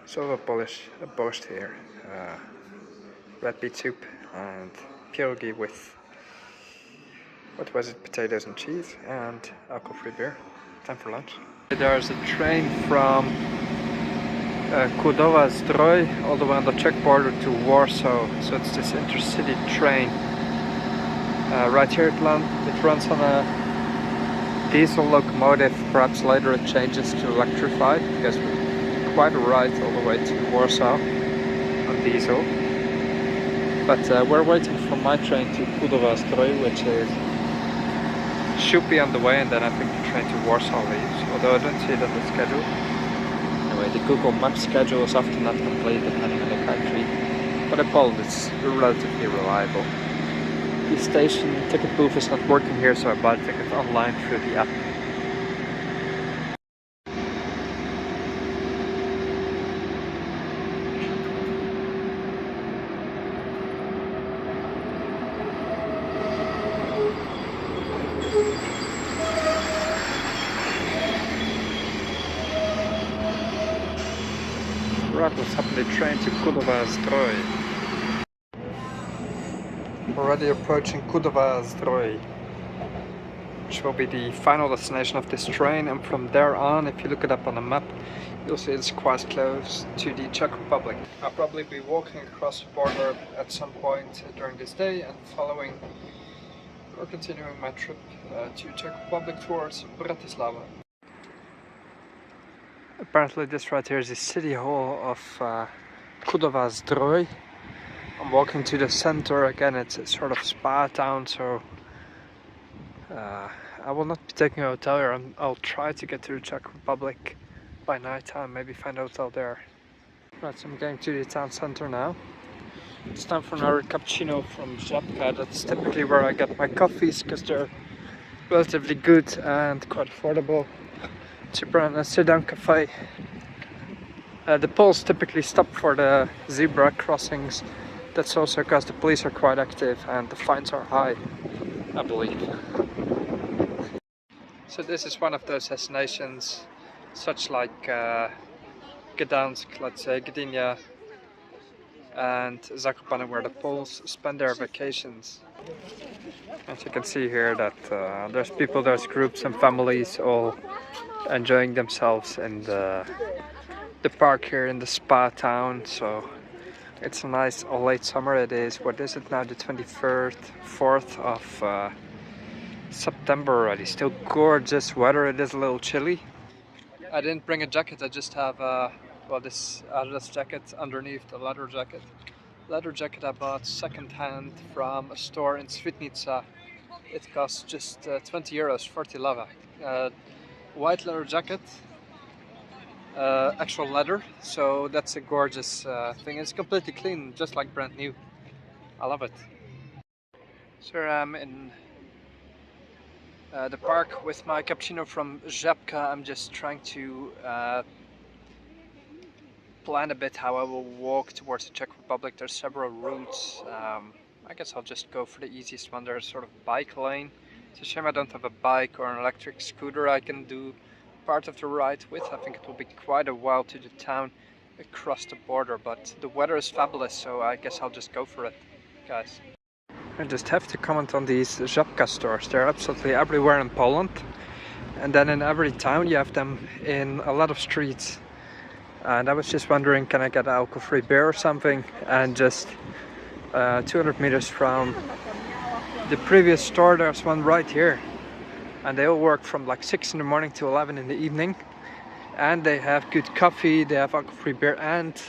Speaker 2: So a borscht here. Red beet soup and pierogi with, what was it, potatoes and cheese and alcohol-free beer. Time for lunch. There's a train from Zdrój all the way on the Czech border to Warsaw. So it's this intercity train. Right here it runs on a diesel locomotive. Perhaps later it changes to electrified, because we're quite a ride all the way to Warsaw on diesel. But we're waiting for my train to Zdrój, which should be on the way, and then I think the train to Warsaw leaves, although I don't see it on the schedule. Anyway, the Google Maps schedule is often not complete depending on the country, but in Poland it's relatively reliable. The station ticket booth is not working here, so I bought a ticket online through the app. Right, let's hop on the train to Zdrój. Already approaching Zdrój, which will be the final destination of this train, and from there on, if you look it up on the map, you'll see it's quite close to the Czech Republic. I'll probably be walking across the border at some point during this day, and following or continuing my trip to Czech Republic towards Bratislava. Apparently this right here is the city hall of Zdrój. I'm walking to the center again. It's a sort of spa town, so I will not be taking a hotel here. I'll try to get to the Czech Republic by night time, maybe find a hotel there. Right, so I'm getting to the town center now. It's time for another cappuccino from Żabka. That's typically where I get my coffees, because they're relatively good and quite affordable. Cheaper than a sit-down cafe. The Poles typically stop for the zebra crossings. That's also because the police are quite active and the fines are high, I believe. So this is one of those destinations, such like Gdansk, let's say, Gdynia and Zakopane, where the Poles spend their vacations. As you can see here that there's people, there's groups and families all enjoying themselves in the park here in the spa town. So it's a nice late summer. It is, what is it now, the 4th of September already. Still gorgeous weather. It is a little chilly. I didn't bring a jacket. I just have this Adidas jacket underneath, the leather jacket. Leather jacket I bought second hand from a store in Świdnica. It costs just 20 euros, 40 lava. White leather jacket, actual leather, so that's a gorgeous thing. It's completely clean, just like brand new. I love it. So I'm in the park with my cappuccino from Żabka. I'm just trying to plan a bit how I will walk towards the Czech Republic. There's several routes. I guess I'll just go for the easiest one. There's sort of bike lane. It's a shame I don't have a bike or an electric scooter I can do part of the ride with. I think it will be quite a while to the town across the border, but the weather is fabulous, so I guess I'll just go for it, guys. I just have to comment on these Żabka stores. They're absolutely everywhere in Poland. And then in every town you have them in a lot of streets. And I was just wondering, can I get alcohol-free beer or something? And just 200 meters from the previous store, there's one right here. And they all work from like 6 in the morning to 11 in the evening. And they have good coffee, they have alcohol-free beer and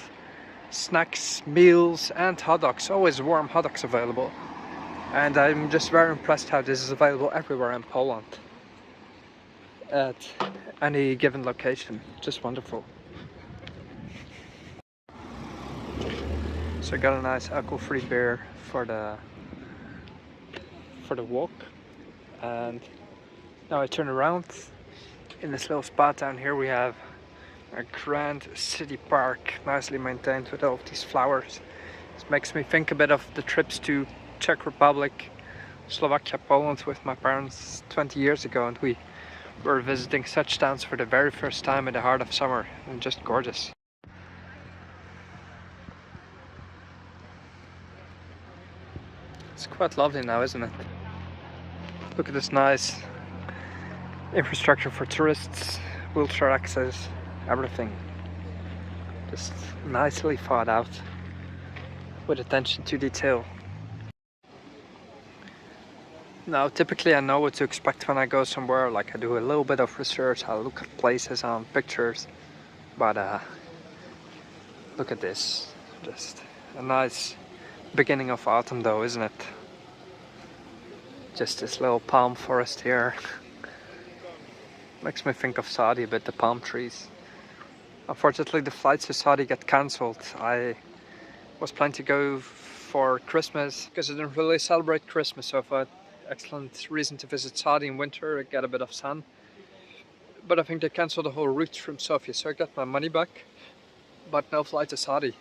Speaker 2: snacks, meals and hot dogs. Always warm hot dogs available. And I'm just very impressed how this is available everywhere in Poland. At any given location. Just wonderful. So I got a nice alcohol-free beer for the walk. And now I turn around. In this little spot down here we have a grand city park, nicely maintained with all of these flowers. This makes me think a bit of the trips to Czech Republic, Slovakia, Poland with my parents 20 years ago, and we were visiting such towns for the very first time in the heart of summer, and just gorgeous. It's quite lovely now, isn't it? Look at this nice infrastructure for tourists, wheelchair access, everything. Just nicely thought out with attention to detail. Now, typically I know what to expect when I go somewhere, like I do a little bit of research, I look at places on pictures, but look at this, just a nice beginning of autumn though, isn't it? Just this little palm forest here. Makes me think of Saudi a bit, the palm trees. Unfortunately the flights to Saudi get cancelled. I was planning to go for Christmas because I didn't really celebrate Christmas, so I thought excellent reason to visit Saudi in winter, get a bit of sun. But I think they cancelled the whole route from Sofia, so I got my money back, but no flight to Saudi.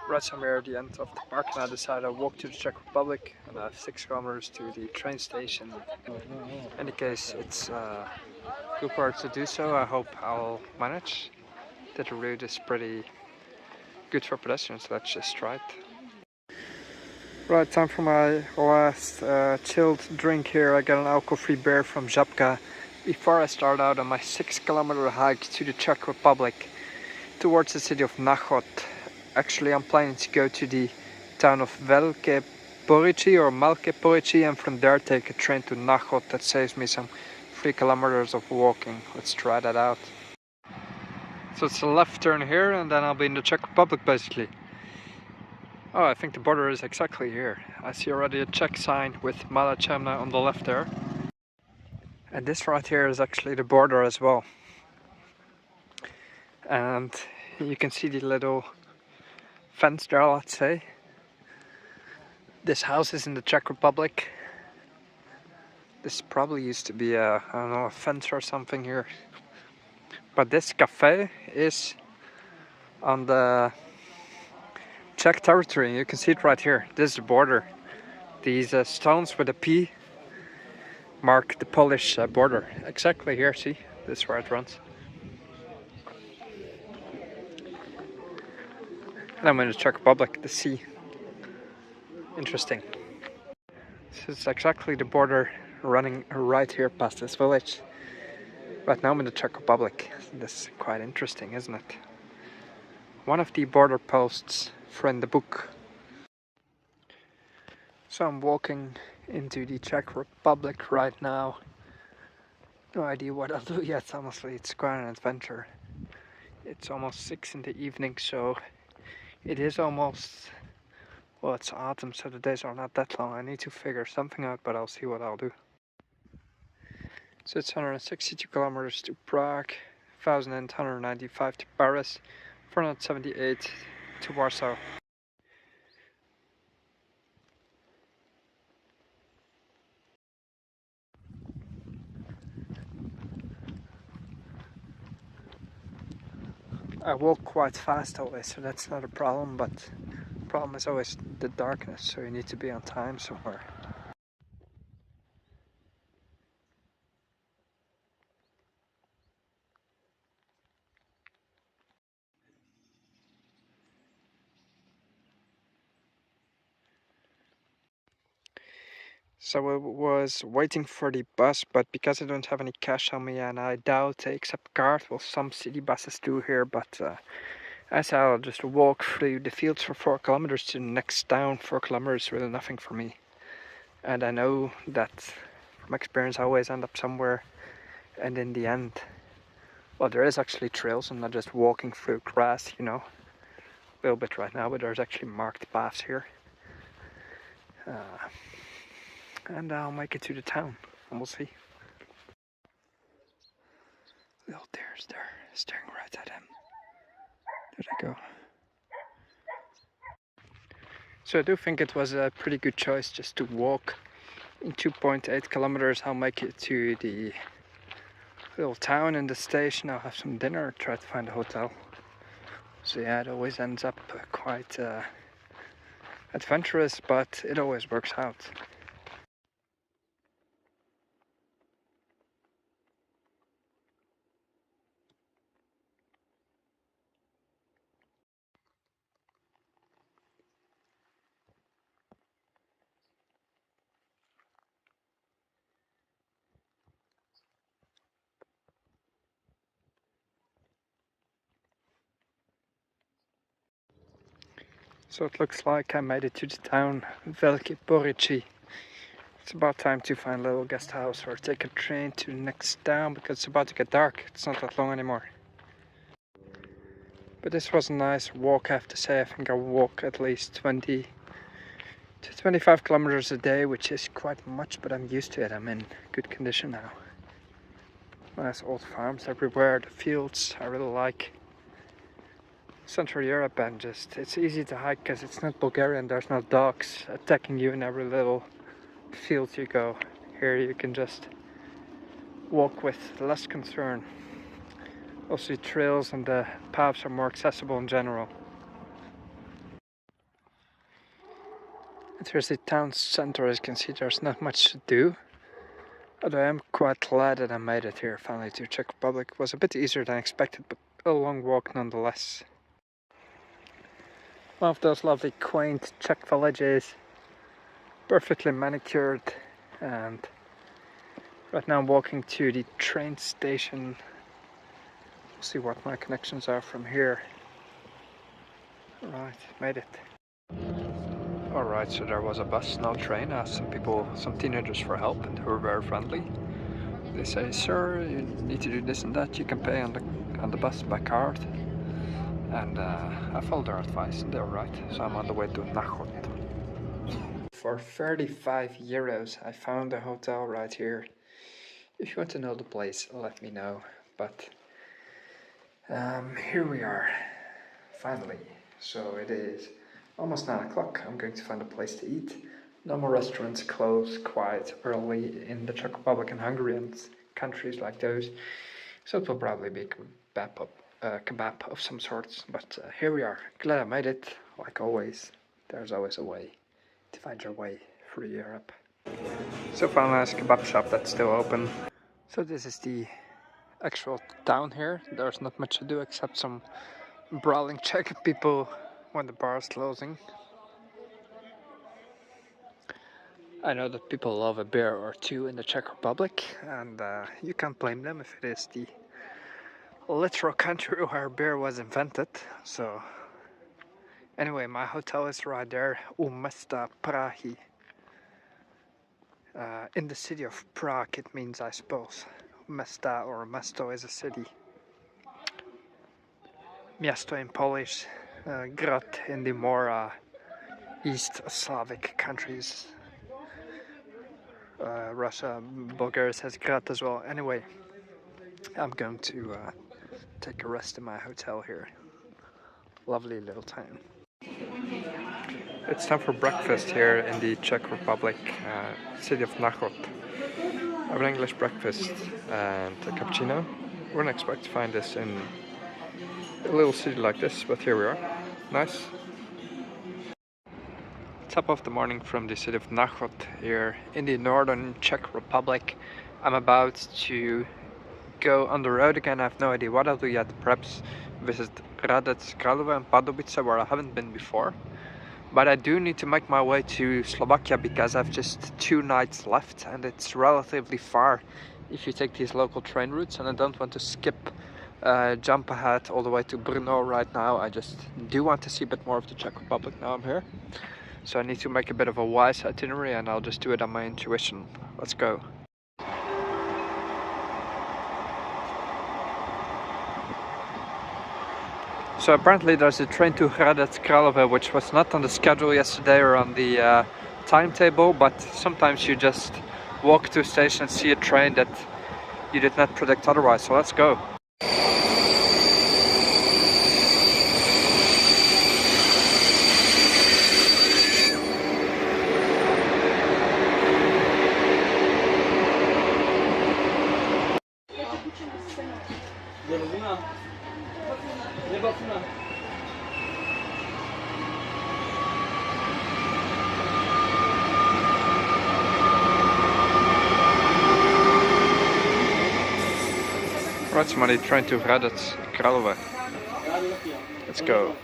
Speaker 2: Right somewhere at the end of the park, and I decided I'll walk to the Czech Republic, and I have 6 kilometers to the train station. In any case, it's good work to do so. I hope I'll manage. The route is pretty good for pedestrians, let's just try it. Right, time for my last chilled drink here. I got an alcohol-free beer from Żabka before I start out on my 6-kilometer hike to the Czech Republic towards the city of Náchod. Actually, I'm planning to go to the town of Velké Porici or Malké Porici, and from there take a train to Náchod. That saves me some 3 kilometers of walking. Let's try that out. So it's a left turn here, and then I'll be in the Czech Republic basically. Oh, I think the border is exactly here. I see already a Czech sign with Malá Černá on the left there. And this right here is actually the border as well. And you can see the little fence there, let's say. This house is in the Czech Republic. This probably used to be a, I don't know, a fence or something here. But this cafe is on the Czech territory. You can see it right here. This is the border. These stones with a P mark the Polish border. Exactly here, see? This is where it runs. And I'm in the Czech Republic, the sea. Interesting. This is exactly the border running right here past this village. Right now I'm in the Czech Republic. This is quite interesting, isn't it? One of the border posts in the book. So I'm walking into the Czech Republic right now. No idea what I'll do yet, honestly. It's quite an adventure. It's almost 6 in the evening, so it is almost, well, it's autumn, so the days are not that long. I need to figure something out, but I'll see what I'll do. So it's 162 kilometers to Prague, 1,195 to Paris, 478 to Warsaw. I walk quite fast always, so that's not a problem, but the problem is always the darkness, so you need to be on time somewhere. So I was waiting for the bus, but because I don't have any cash on me and I doubt they accept card, well, some city buses do here, but as I'll just walk through the fields for 4 kilometers to the next town. 4 kilometers is really nothing for me. And I know that from experience I always end up somewhere, and in the end, well, there is actually trails. I'm not just walking through grass, you know, a little bit right now, but there's actually marked paths here. And I'll make it to the town, and we'll see. Little deers there, staring right at him. There they go. So I do think it was a pretty good choice just to walk. In 2.8 kilometers I'll make it to the little town and the station. I'll have some dinner, try to find a hotel. So yeah, it always ends up quite adventurous, but it always works out. So it looks like I made it to the town Velké Porici. It's about time to find a little guest house or take a train to the next town because it's about to get dark. It's not that long anymore. But this was a nice walk, I have to say. I think I walk at least 20 to 25 kilometers a day, which is quite much, but I'm used to it. I'm in good condition now. Nice old farms everywhere, the fields I really like. Central Europe, and just it's easy to hike because it's not Bulgaria and there's no dogs attacking you in every little field you go. Here you can just walk with less concern. Also the trails and the paths are more accessible in general. And here's the town center. As you can see, there's not much to do. Although I'm quite glad that I made it here finally to Czech Republic. It was a bit easier than expected, but a long walk nonetheless. One of those lovely quaint Czech villages, perfectly manicured, and right now I'm walking to the train station. We'll see what my connections are from here. Alright, made it. Alright, so there was a bus, no train. I asked some teenagers for help, and they were very friendly. They say, sir, you need to do this and that, you can pay on the bus by card. And I followed their advice, and they were right, so I'm on the way to Náchod. For 35 euros I found a hotel right here. If you want to know the place, let me know. But here we are, finally. So it is almost 9 o'clock. I'm going to find a place to eat. Normal restaurants close quite early in the Czech Republic and Hungary and countries like those. So it will probably be kebab of some sorts, but here we are. Glad I made it. Like always, there's always a way to find your way through Europe. So found a nice kebab shop that's still open. So this is the actual town here. There's not much to do except some brawling Czech people when the bar is closing. I know that people love a beer or two in the Czech Republic, and you can't blame them if it is the literal country where beer was invented. So anyway, my hotel is right there, u města Prahy. In the city of Prague, it means, I suppose. Města or mesto is a city. Miasto in Polish, grad in the more East Slavic countries. Russia, Bulgaria says grad as well. Anyway, I'm going to take a rest in my hotel here. Lovely little town. It's time for breakfast here in the Czech Republic, city of Náchod. I have an English breakfast and a cappuccino. Wouldn't expect to find this in a little city like this, but here we are. Nice. Top of the morning from the city of Náchod here in the northern Czech Republic. I'm about to go on the road again. I have no idea what I'll do yet. Perhaps visit Hradec Králové and Pardubice, where I haven't been before. But I do need to make my way to Slovakia because I've just 2 nights left and it's relatively far if you take these local train routes, and I don't want to jump ahead all the way to Brno right now. I just do want to see a bit more of the Czech Republic now I'm here. So I need to make a bit of a wise itinerary and I'll just do it on my intuition. Let's go. So apparently there's a train to Hradec Králové which was not on the schedule yesterday or on the timetable, but sometimes you just walk to a station and see a train that you did not predict otherwise, so let's go. Right, somebody trying to Hradec Králové. Let's go.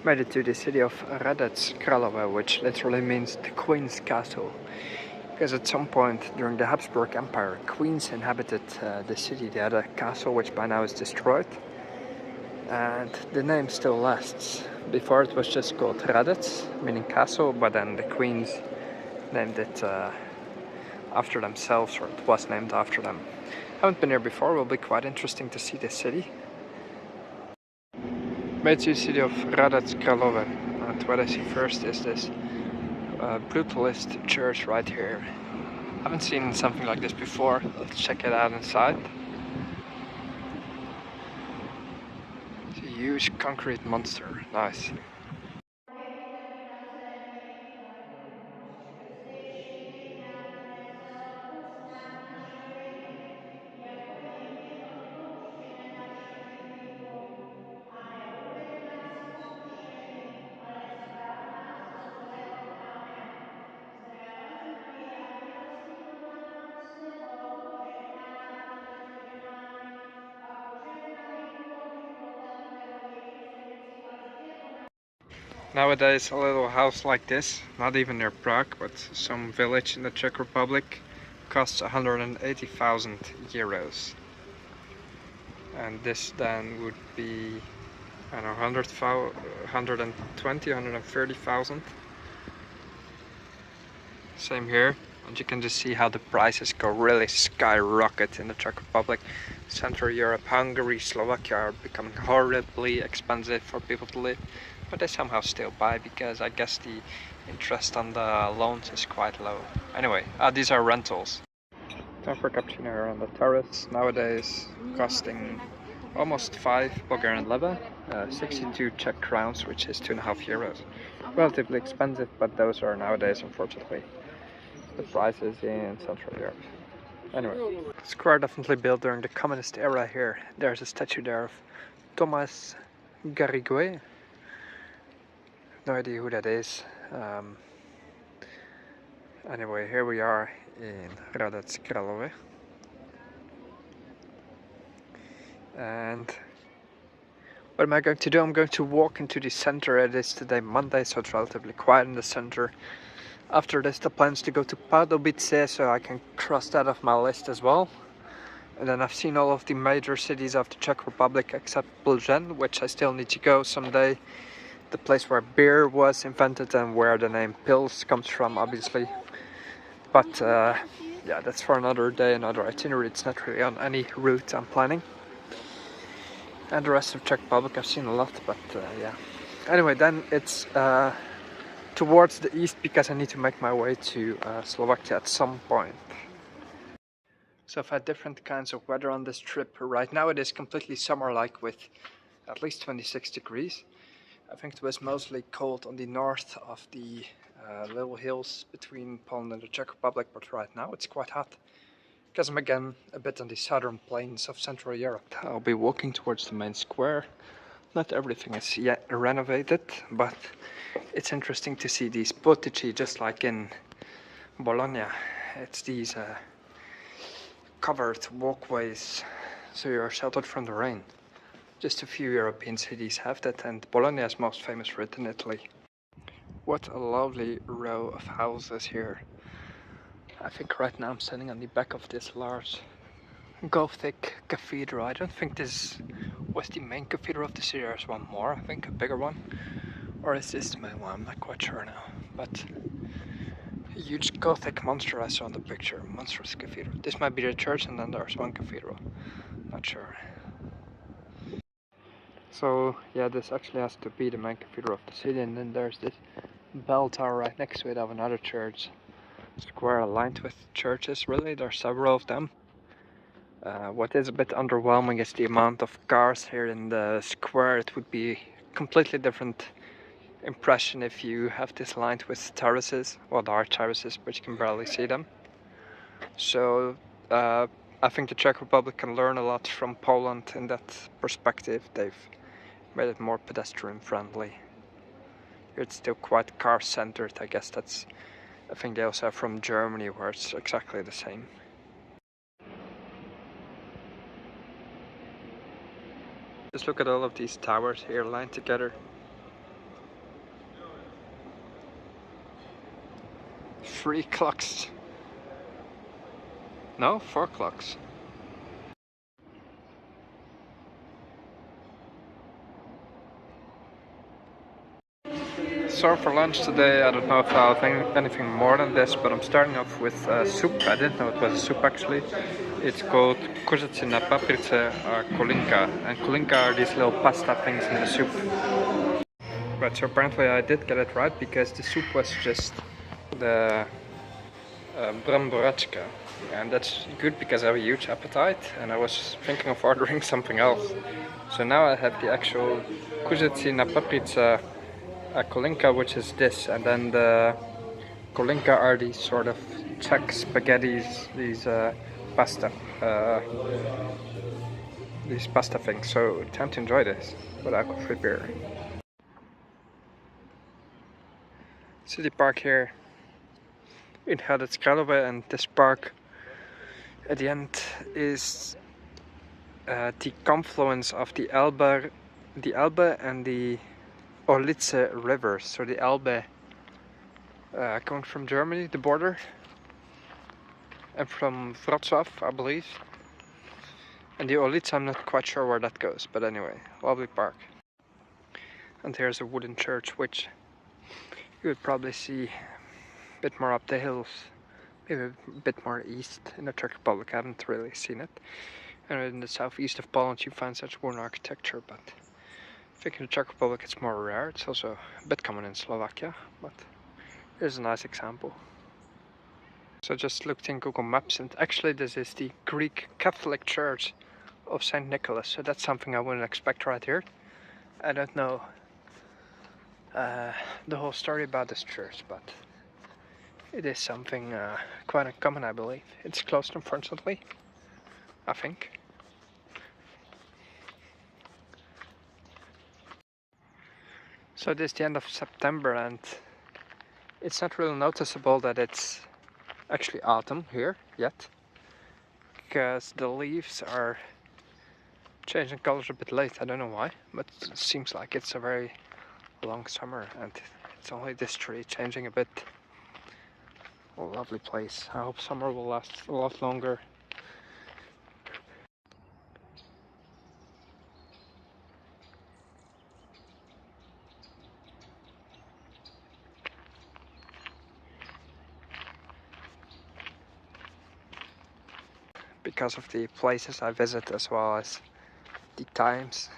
Speaker 2: Made it to the city of Hradec Králové, which literally means the Queen's Castle. Because at some point during the Habsburg Empire, queens inhabited the city. They had a castle which by now is destroyed. And the name still lasts. Before it was just called Hradec, meaning castle, but then the queens named it after themselves, or it was named after them. Haven't been here before, will be quite interesting to see this city. Made to the city of Hradec Králové, and what I see first is this brutalist church right here. Haven't seen something like this before. Let's check it out inside. It's a huge concrete monster. Nice. Nowadays a little house like this, not even near Prague, but some village in the Czech Republic, costs 180,000 euros. And this then would be, I don't know, 120, 130,000. Same here, and you can just see how the prices go really skyrocket in the Czech Republic. Central Europe, Hungary, Slovakia are becoming horribly expensive for people to live. But they somehow still buy because I guess the interest on the loans is quite low. Anyway, these are rentals. Time for cappuccino here on the terrace. Nowadays costing almost 5 Bulgarian leva, 62 Czech crowns, which is 2.5 euros. Relatively expensive, but those are nowadays unfortunately the prices in Central Europe. Anyway, square definitely built during the communist era here. There's a statue there of Thomas Garrigues. No idea who that is. Anyway, here we are in Hradec Králové. What am I going to do? I'm going to walk into the center. It is today Monday, so it's relatively quiet in the center. After this, the plan is to go to Pardubice, so I can cross that off my list as well. And then I've seen all of the major cities of the Czech Republic except Plzeň, which I still need to go someday. The place where beer was invented and where the name Pils comes from, obviously. But yeah, that's for another day, another itinerary. It's not really on any route I'm planning. And the rest of Czech Republic I've seen a lot, but yeah. Anyway, then it's towards the east because I need to make my way to Slovakia at some point. So I've had different kinds of weather on this trip. Right now it is completely summer-like with at least 26 degrees. I think it was mostly cold on the north of the little hills between Poland and the Czech Republic, but right now it's quite hot. Because I'm again a bit on the southern plains of Central Europe. I'll be walking towards the main square. Not everything is yet renovated, but it's interesting to see these portici just like in Bologna. It's these covered walkways, so you're sheltered from the rain. Just a few European cities have that, and Bologna is most famous for it in Italy. What a lovely row of houses here. I think right now I'm standing on the back of this large Gothic cathedral. I don't think this was the main cathedral of the city. There's one more, I think, a bigger one. Or is this the main one? I'm not quite sure now. But a huge Gothic monster I saw in the picture. Monstrous cathedral. This might be the church, and then there's one cathedral. Not sure. So yeah, this actually has to be the main cathedral of the city, and then there's this bell tower right next to it of another church. Square lined with churches, really. There are several of them. What is a bit underwhelming is the amount of cars here in the square. It would be a completely different impression if you have this lined with terraces. Well, there are terraces, but you can barely see them. So I think the Czech Republic can learn a lot from Poland in that perspective. They've made it more pedestrian friendly. Here it's still quite car centered. I guess that's a thing they also have from Germany, where it's exactly the same. Just look at all of these towers here lined together. 3 clocks. No, 4 clocks. So for lunch today, I don't know if I'll think anything more than this, but I'm starting off with soup. I didn't know it was a soup actually. It's called kuřecí na paprice or kolinka, and kolinka are these little pasta things in the soup. But so apparently I did get it right, because the soup was just the bramboračka, and that's good because I have a huge appetite and I was thinking of ordering something else. So now I have the actual kuřecí na paprice kolinka, which is this, and then the kolinka are these sort of Czech spaghettis, these pasta things. So time to enjoy this with alcohol-free beer. City park here in Hradec, and this park at the end is the confluence of the Elbe and the Orlice rivers. So the Elbe coming from Germany, the border, and from Wrocław, I believe. And the Orlice, I'm not quite sure where that goes, but anyway, lovely park. And here's a wooden church, which you would probably see a bit more up the hills, maybe a bit more east in the Czech Republic. I haven't really seen it. And in the southeast of Poland you find such wooden architecture, but I think in the Czech Republic it's more rare. It's also a bit common in Slovakia, but here's a nice example. So I just looked in Google Maps, and actually this is the Greek Catholic Church of St. Nicholas, so that's something I wouldn't expect right here. I don't know the whole story about this church, but it is something quite uncommon, I believe. It's closed unfortunately, I think. So it is the end of September, and it's not really noticeable that it's actually autumn here yet, because the leaves are changing colors a bit late, I don't know why, but it seems like it's a very long summer and it's only this tree changing a bit. A lovely place. I hope summer will last a lot longer. Because of the places I visit as well as the times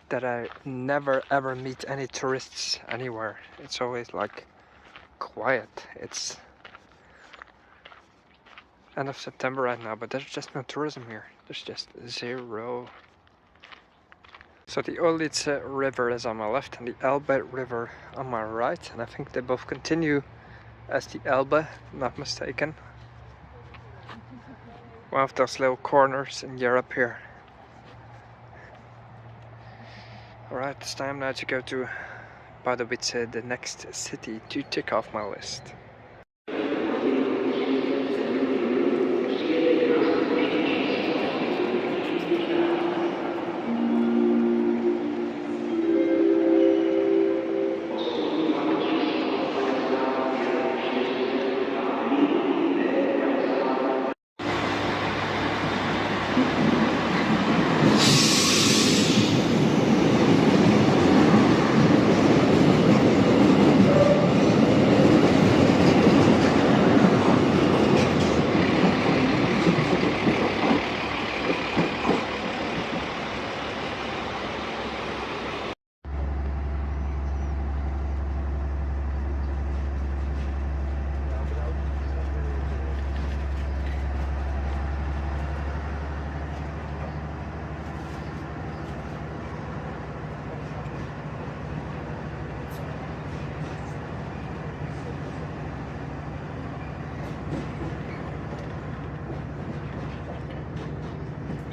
Speaker 2: that I never ever meet any tourists anywhere. It's always like quiet. It's end of September right now, but there's just no tourism here. There's just zero. So the Odbyłem river is on my left and the Elbe river on my right, and I think they both continue as the Elbe, not mistaken. One of those little corners in Europe here. Alright, it's time now to go to Pardubice, the next city to tick off my list.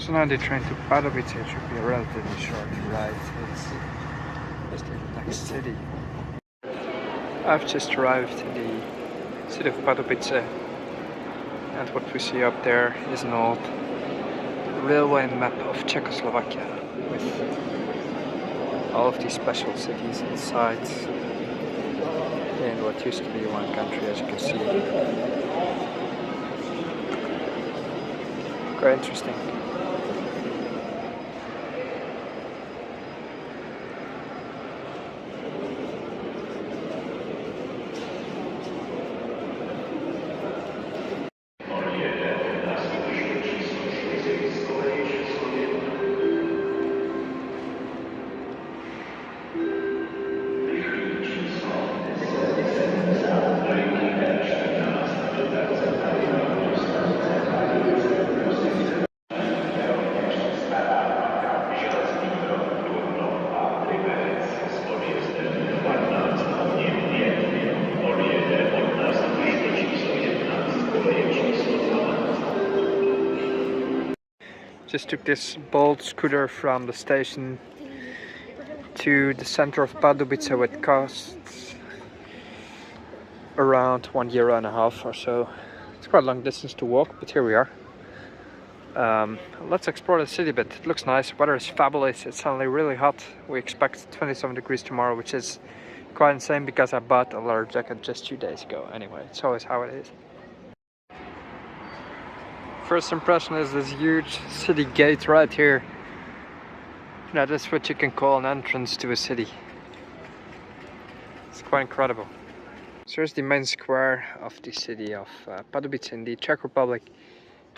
Speaker 2: So now the train to Pardubice should be a relatively short ride. It's just in the next city. I've just arrived in the city of Pardubice, and what we see up there is an old railway map of Czechoslovakia with all of these special cities and sites in what used to be one country, as you can see. Quite interesting. Just took this bolt scooter from the station to the center of Pardubice, which costs around €1.50 or so. It's quite a long distance to walk, but here we are. Let's explore the city a bit. It looks nice, weather is fabulous, it's suddenly really hot. We expect 27 degrees tomorrow, which is quite insane because I bought a leather jacket just 2 days ago. Anyway, it's always how it is. First impression is this huge city gate right here. Now that's what you can call an entrance to a city. It's quite incredible. So here's the main square of the city of Pardubice in the Czech Republic.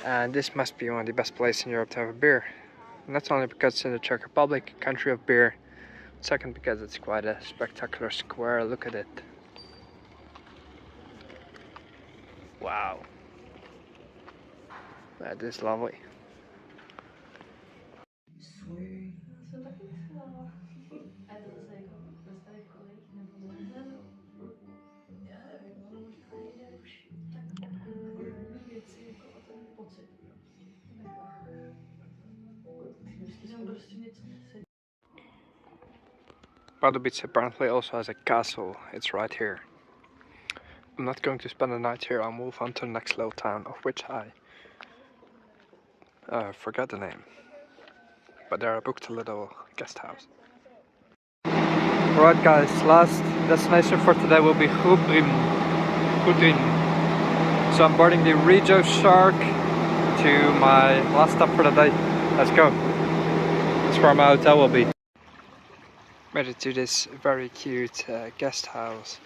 Speaker 2: And this must be one of the best places in Europe to have a beer. Not only because it's in the Czech Republic, country of beer. Second, because it's quite a spectacular square. Look at it. Wow. That is lovely. Pardubice apparently also has a castle. It's right here. I'm not going to spend the night here. I'll move on to the next little town, of which I forgot the name. but there I booked a little guest house. Alright guys, last destination for today will be Odbyłem. So I'm boarding the Regio Shark to my last stop for the day. Let's go. That's where my hotel will be. Made it to this very cute guest house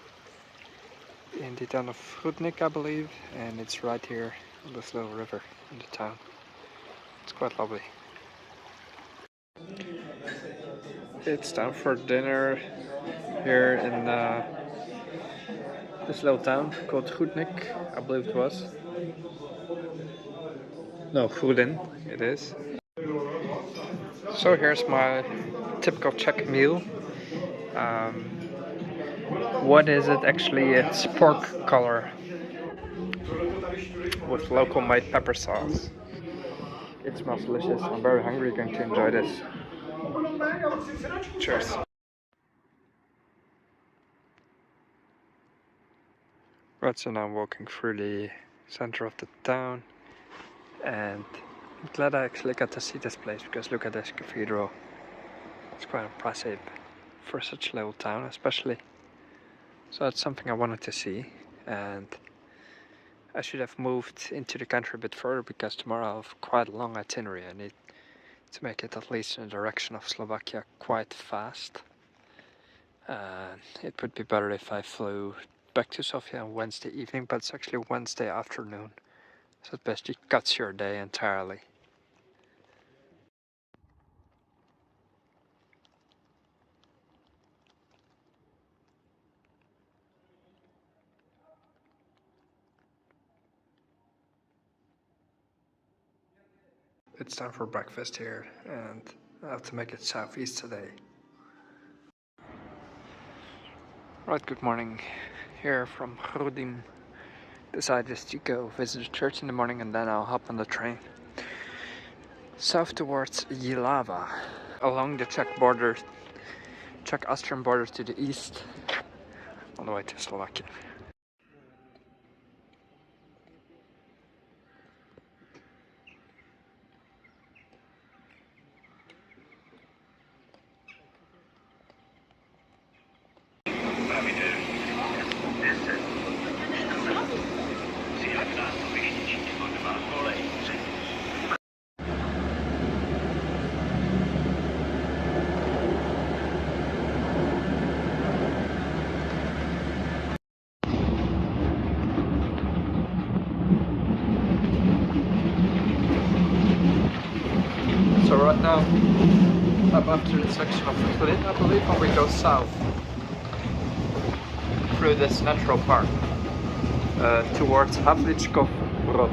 Speaker 2: in the town of Trudnik, I believe, and it's right here on this little river in the town. It's quite lovely. It's time for dinner here in this little town called Trudnik, I believe it was. No, Trudin it is. So here's my typical Czech meal. What is it actually? It's pork collar with local made pepper sauce. It smells delicious. I'm very hungry, going to enjoy this. Cheers. Right, so now I'm walking through the center of the town, and I'm glad I actually got to see this place, because look at this cathedral. It's quite impressive for such a little town, especially. So it's something I wanted to see, and I should have moved into the country a bit further, because tomorrow I have quite a long itinerary. I need to make it at least in the direction of Slovakia quite fast. It would be better if I flew back to Sofia on Wednesday evening, but it's actually Wednesday afternoon, so it basically cuts your day entirely. It's time for breakfast here, and I have to make it southeast today. Right, good morning. Here from Odbyłem. Decided to go visit the church in the morning, and then I'll hop on the train south towards Jihlava, along the Czech-Austrian border to the east, on the way to Slovakia. So right now, I'm up to the section of Flint, I believe, and we go south through this natural park towards Havlíčkův Brod.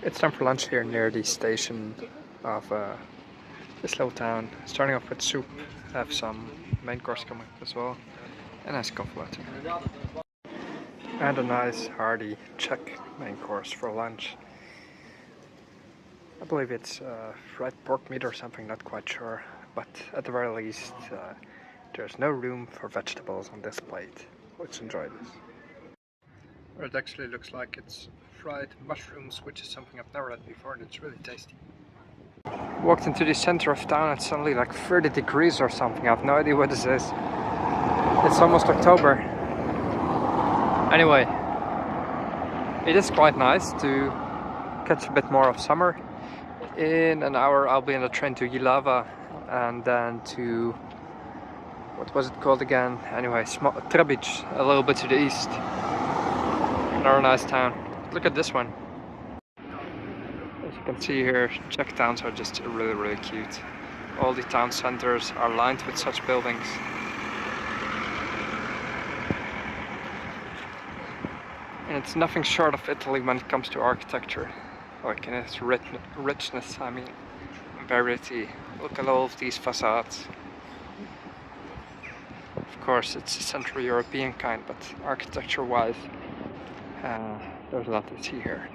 Speaker 2: It's time for lunch here near the station of this little town. Starting off with soup, have some main course coming up as well, and a nice coffee latte. And a nice hearty Czech main course for lunch. I believe it's fried pork meat or something, not quite sure, but at the very least there's no room for vegetables on this plate. Let's enjoy this. It actually looks like it's fried mushrooms, which is something I've never had before, and it's really tasty. Walked into the center of town, it's suddenly like 30 degrees or something. I have no idea what this is. It's almost October. Anyway, it is quite nice to catch a bit more of summer. In an hour I'll be on the train to Jihlava and then to what was it called again? Anyway, Trzebic, a little bit to the east. Another nice town. Look at this one. As you can see here, Czech towns are just really cute. All the town centers are lined with such buildings. And it's nothing short of Italy when it comes to architecture. Like in its richness, I mean, variety. Look at all of these facades. Of course, it's a Central European kind, but architecture-wise, there's a lot to see here.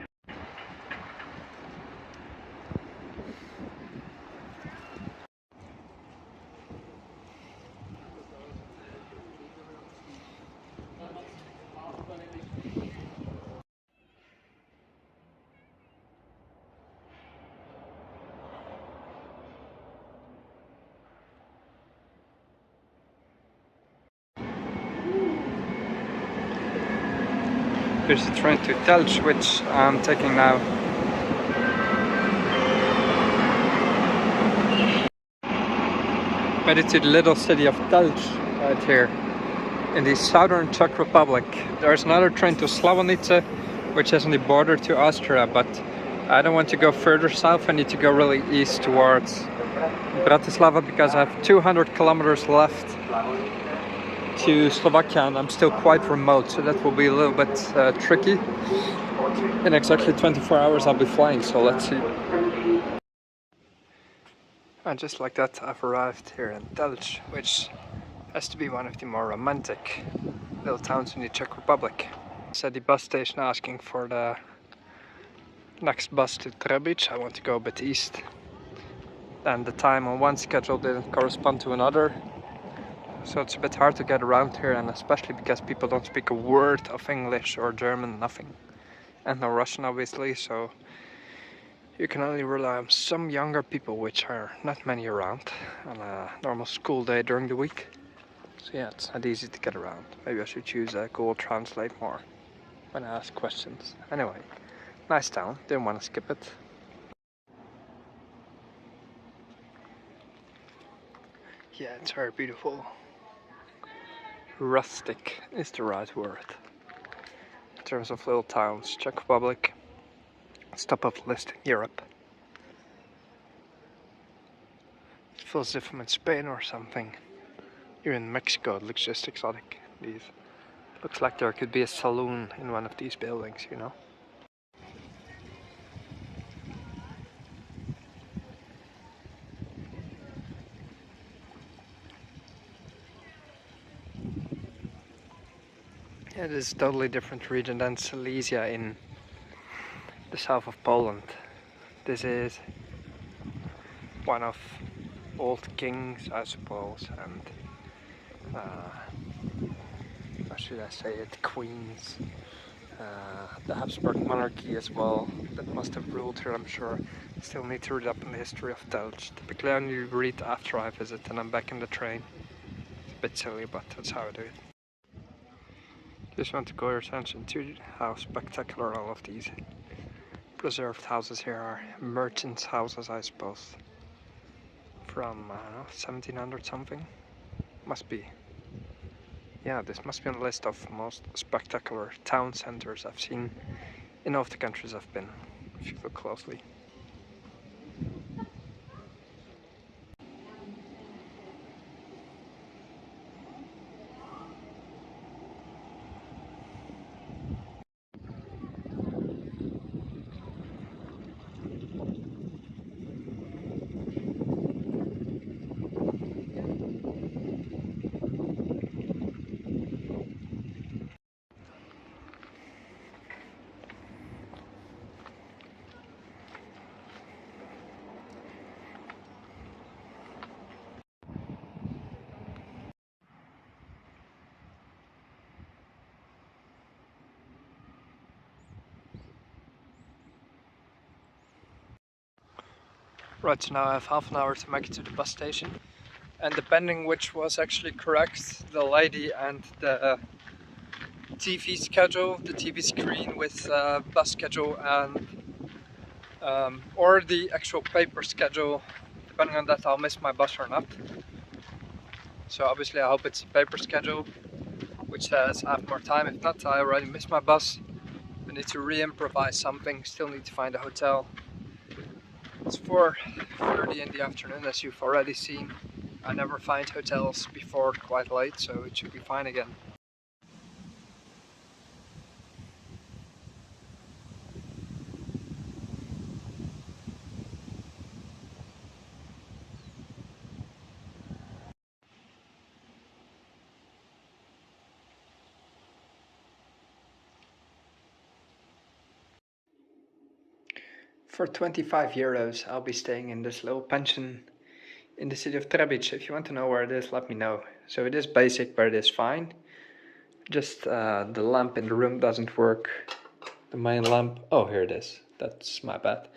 Speaker 2: Here's the train to Telč, which I'm taking now. Made it to the little city of Telč right here in the southern Czech Republic. There's another train to Slavonice, which is on the border to Austria, but I don't want to go further south. I need to go really east towards Bratislava because I have 200 kilometers left to Slovakia and I'm still quite remote, so that will be a little bit tricky. In exactly 24 hours I'll be flying, so let's see. And just like that, I've arrived here in Telč, which has to be one of the more romantic little towns in the Czech Republic. It's at the bus station asking for the next bus to Trzebic. I want to go a bit east. And the time on one schedule didn't correspond to another. So it's a bit hard to get around here, and especially because people don't speak a word of English or German, nothing. And no Russian obviously, so you can only rely on some younger people, which are not many around, on a normal school day during the week. So yeah, it's not easy to get around. Maybe I should use Google Translate more when I ask questions. Anyway, nice town, didn't want to skip it. Yeah, it's very beautiful. Rustic is the right word. In terms of little towns, Czech Republic, it's top of the list in Europe. It feels as if I'm in Spain or something. Even in Mexico it looks just exotic. Looks like there could be a saloon in one of these buildings, you know. It is a totally different region than Silesia in the south of Poland. This is one of old kings, I suppose, and how should I say it, queens. The Habsburg monarchy as well, that must have ruled here, I'm sure. Still need to read up on the history of Telč. Typically I only read after I visit and I'm back in the train. It's a bit silly, but that's how I do it. Just want to call your attention to how spectacular all of these preserved houses here are. Merchants' houses, I suppose. From, I don't know, 1700 something? Must be. Yeah, this must be on the list of most spectacular town centers I've seen in all of the countries I've been, if you look closely. Right, so now I have half an hour to make it to the bus station, and depending which was actually correct, the lady and the TV schedule, the TV screen with bus schedule and or the actual paper schedule, depending on that I'll miss my bus or not. So obviously I hope it's a paper schedule, which says I have more time. If not, I already missed my bus. I need to re-improvise something, still need to find a hotel. It's 4:30 in the afternoon, as you've already seen. I never find hotels before quite late, so it should be fine again. For 25 euros, I'll be staying in this little pension in the city of Trzebic. If you want to know where it is, let me know. So it is basic, but it is fine. Just the lamp in the room doesn't work. The main lamp, oh, here it is. That's my bad.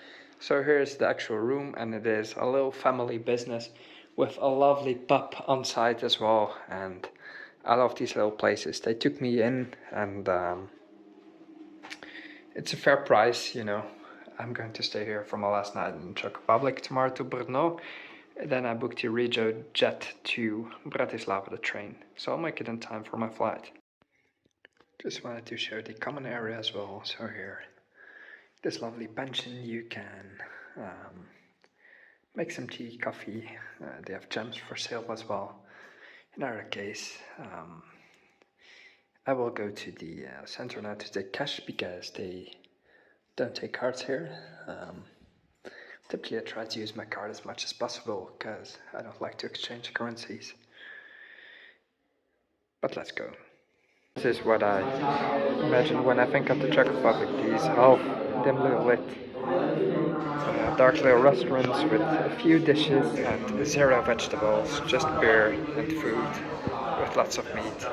Speaker 2: So here's the actual room, and it is a little family business with a lovely pub on site as well. And I love these little places. They took me in, and it's a fair price, you know. I'm going to stay here for my last night in Czech Republic, tomorrow to Brno. Then I booked the Regio jet to Bratislava, the train. So I'll make it in time for my flight. Just wanted to show the common area as well. So here, this lovely pension, you can make some tea, coffee. They have gems for sale as well. In our case, I will go to the center now to take cash because they don't take cards here. Typically I try to use my card as much as possible because I don't like to exchange currencies. But let's go. This is what I imagine when I think of the Czech Republic. These half dimly lit dark little restaurants with a few dishes and 0 vegetables, just beer and food with lots of meat.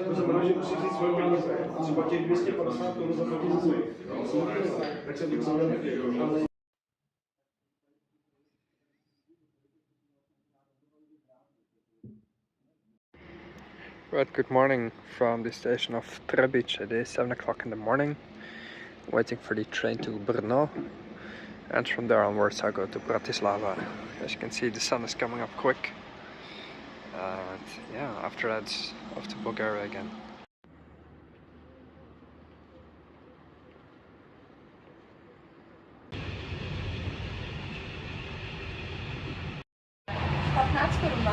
Speaker 4: To znamená, že musíš vzít svoje peníze, třeba těch 250 Kč zaplatit ze svých. Tak se to
Speaker 2: Right, good morning from the station of Trzebic. It is 7 o'clock in the morning, waiting for the train to Brno, and from there onwards I'll go to Bratislava. As you can see, the sun is coming up quick, and yeah, after that it's off to Bulgaria again.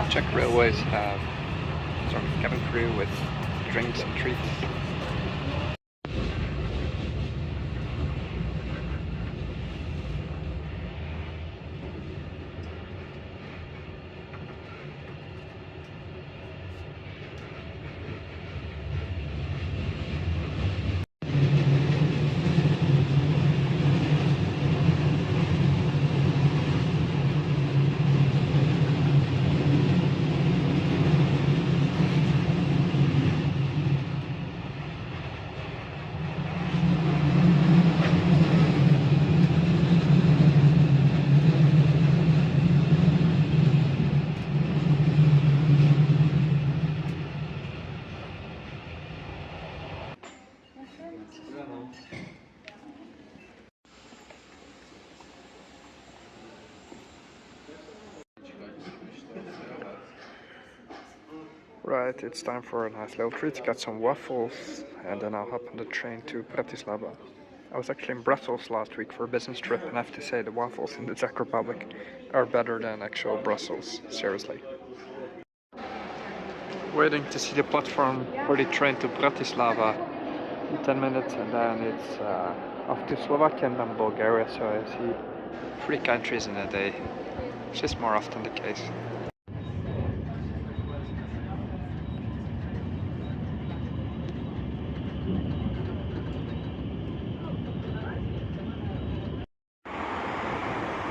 Speaker 2: Czech railways have sort of cabin crew with drinks and treats. Right, it's time for a nice little treat. Got some waffles, and then I'll hop on the train to Bratislava. I was actually in Brussels last week for a business trip, and I have to say the waffles in the Czech Republic are better than actual Brussels, seriously. Waiting to see the platform for the train to Bratislava. in 10 minutes, and then it's off to Slovakia and then Bulgaria, so I see 3 countries in a day, which is more often the case.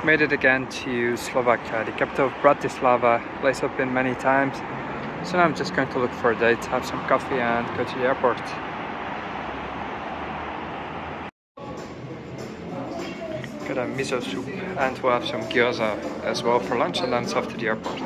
Speaker 2: Made it again to Slovakia, the capital of Bratislava, place I've been many times. So now I'm just going to look for a date, have some coffee and go to the airport. Got a miso soup and we'll have some gyoza as well for lunch and then it's off to the airport.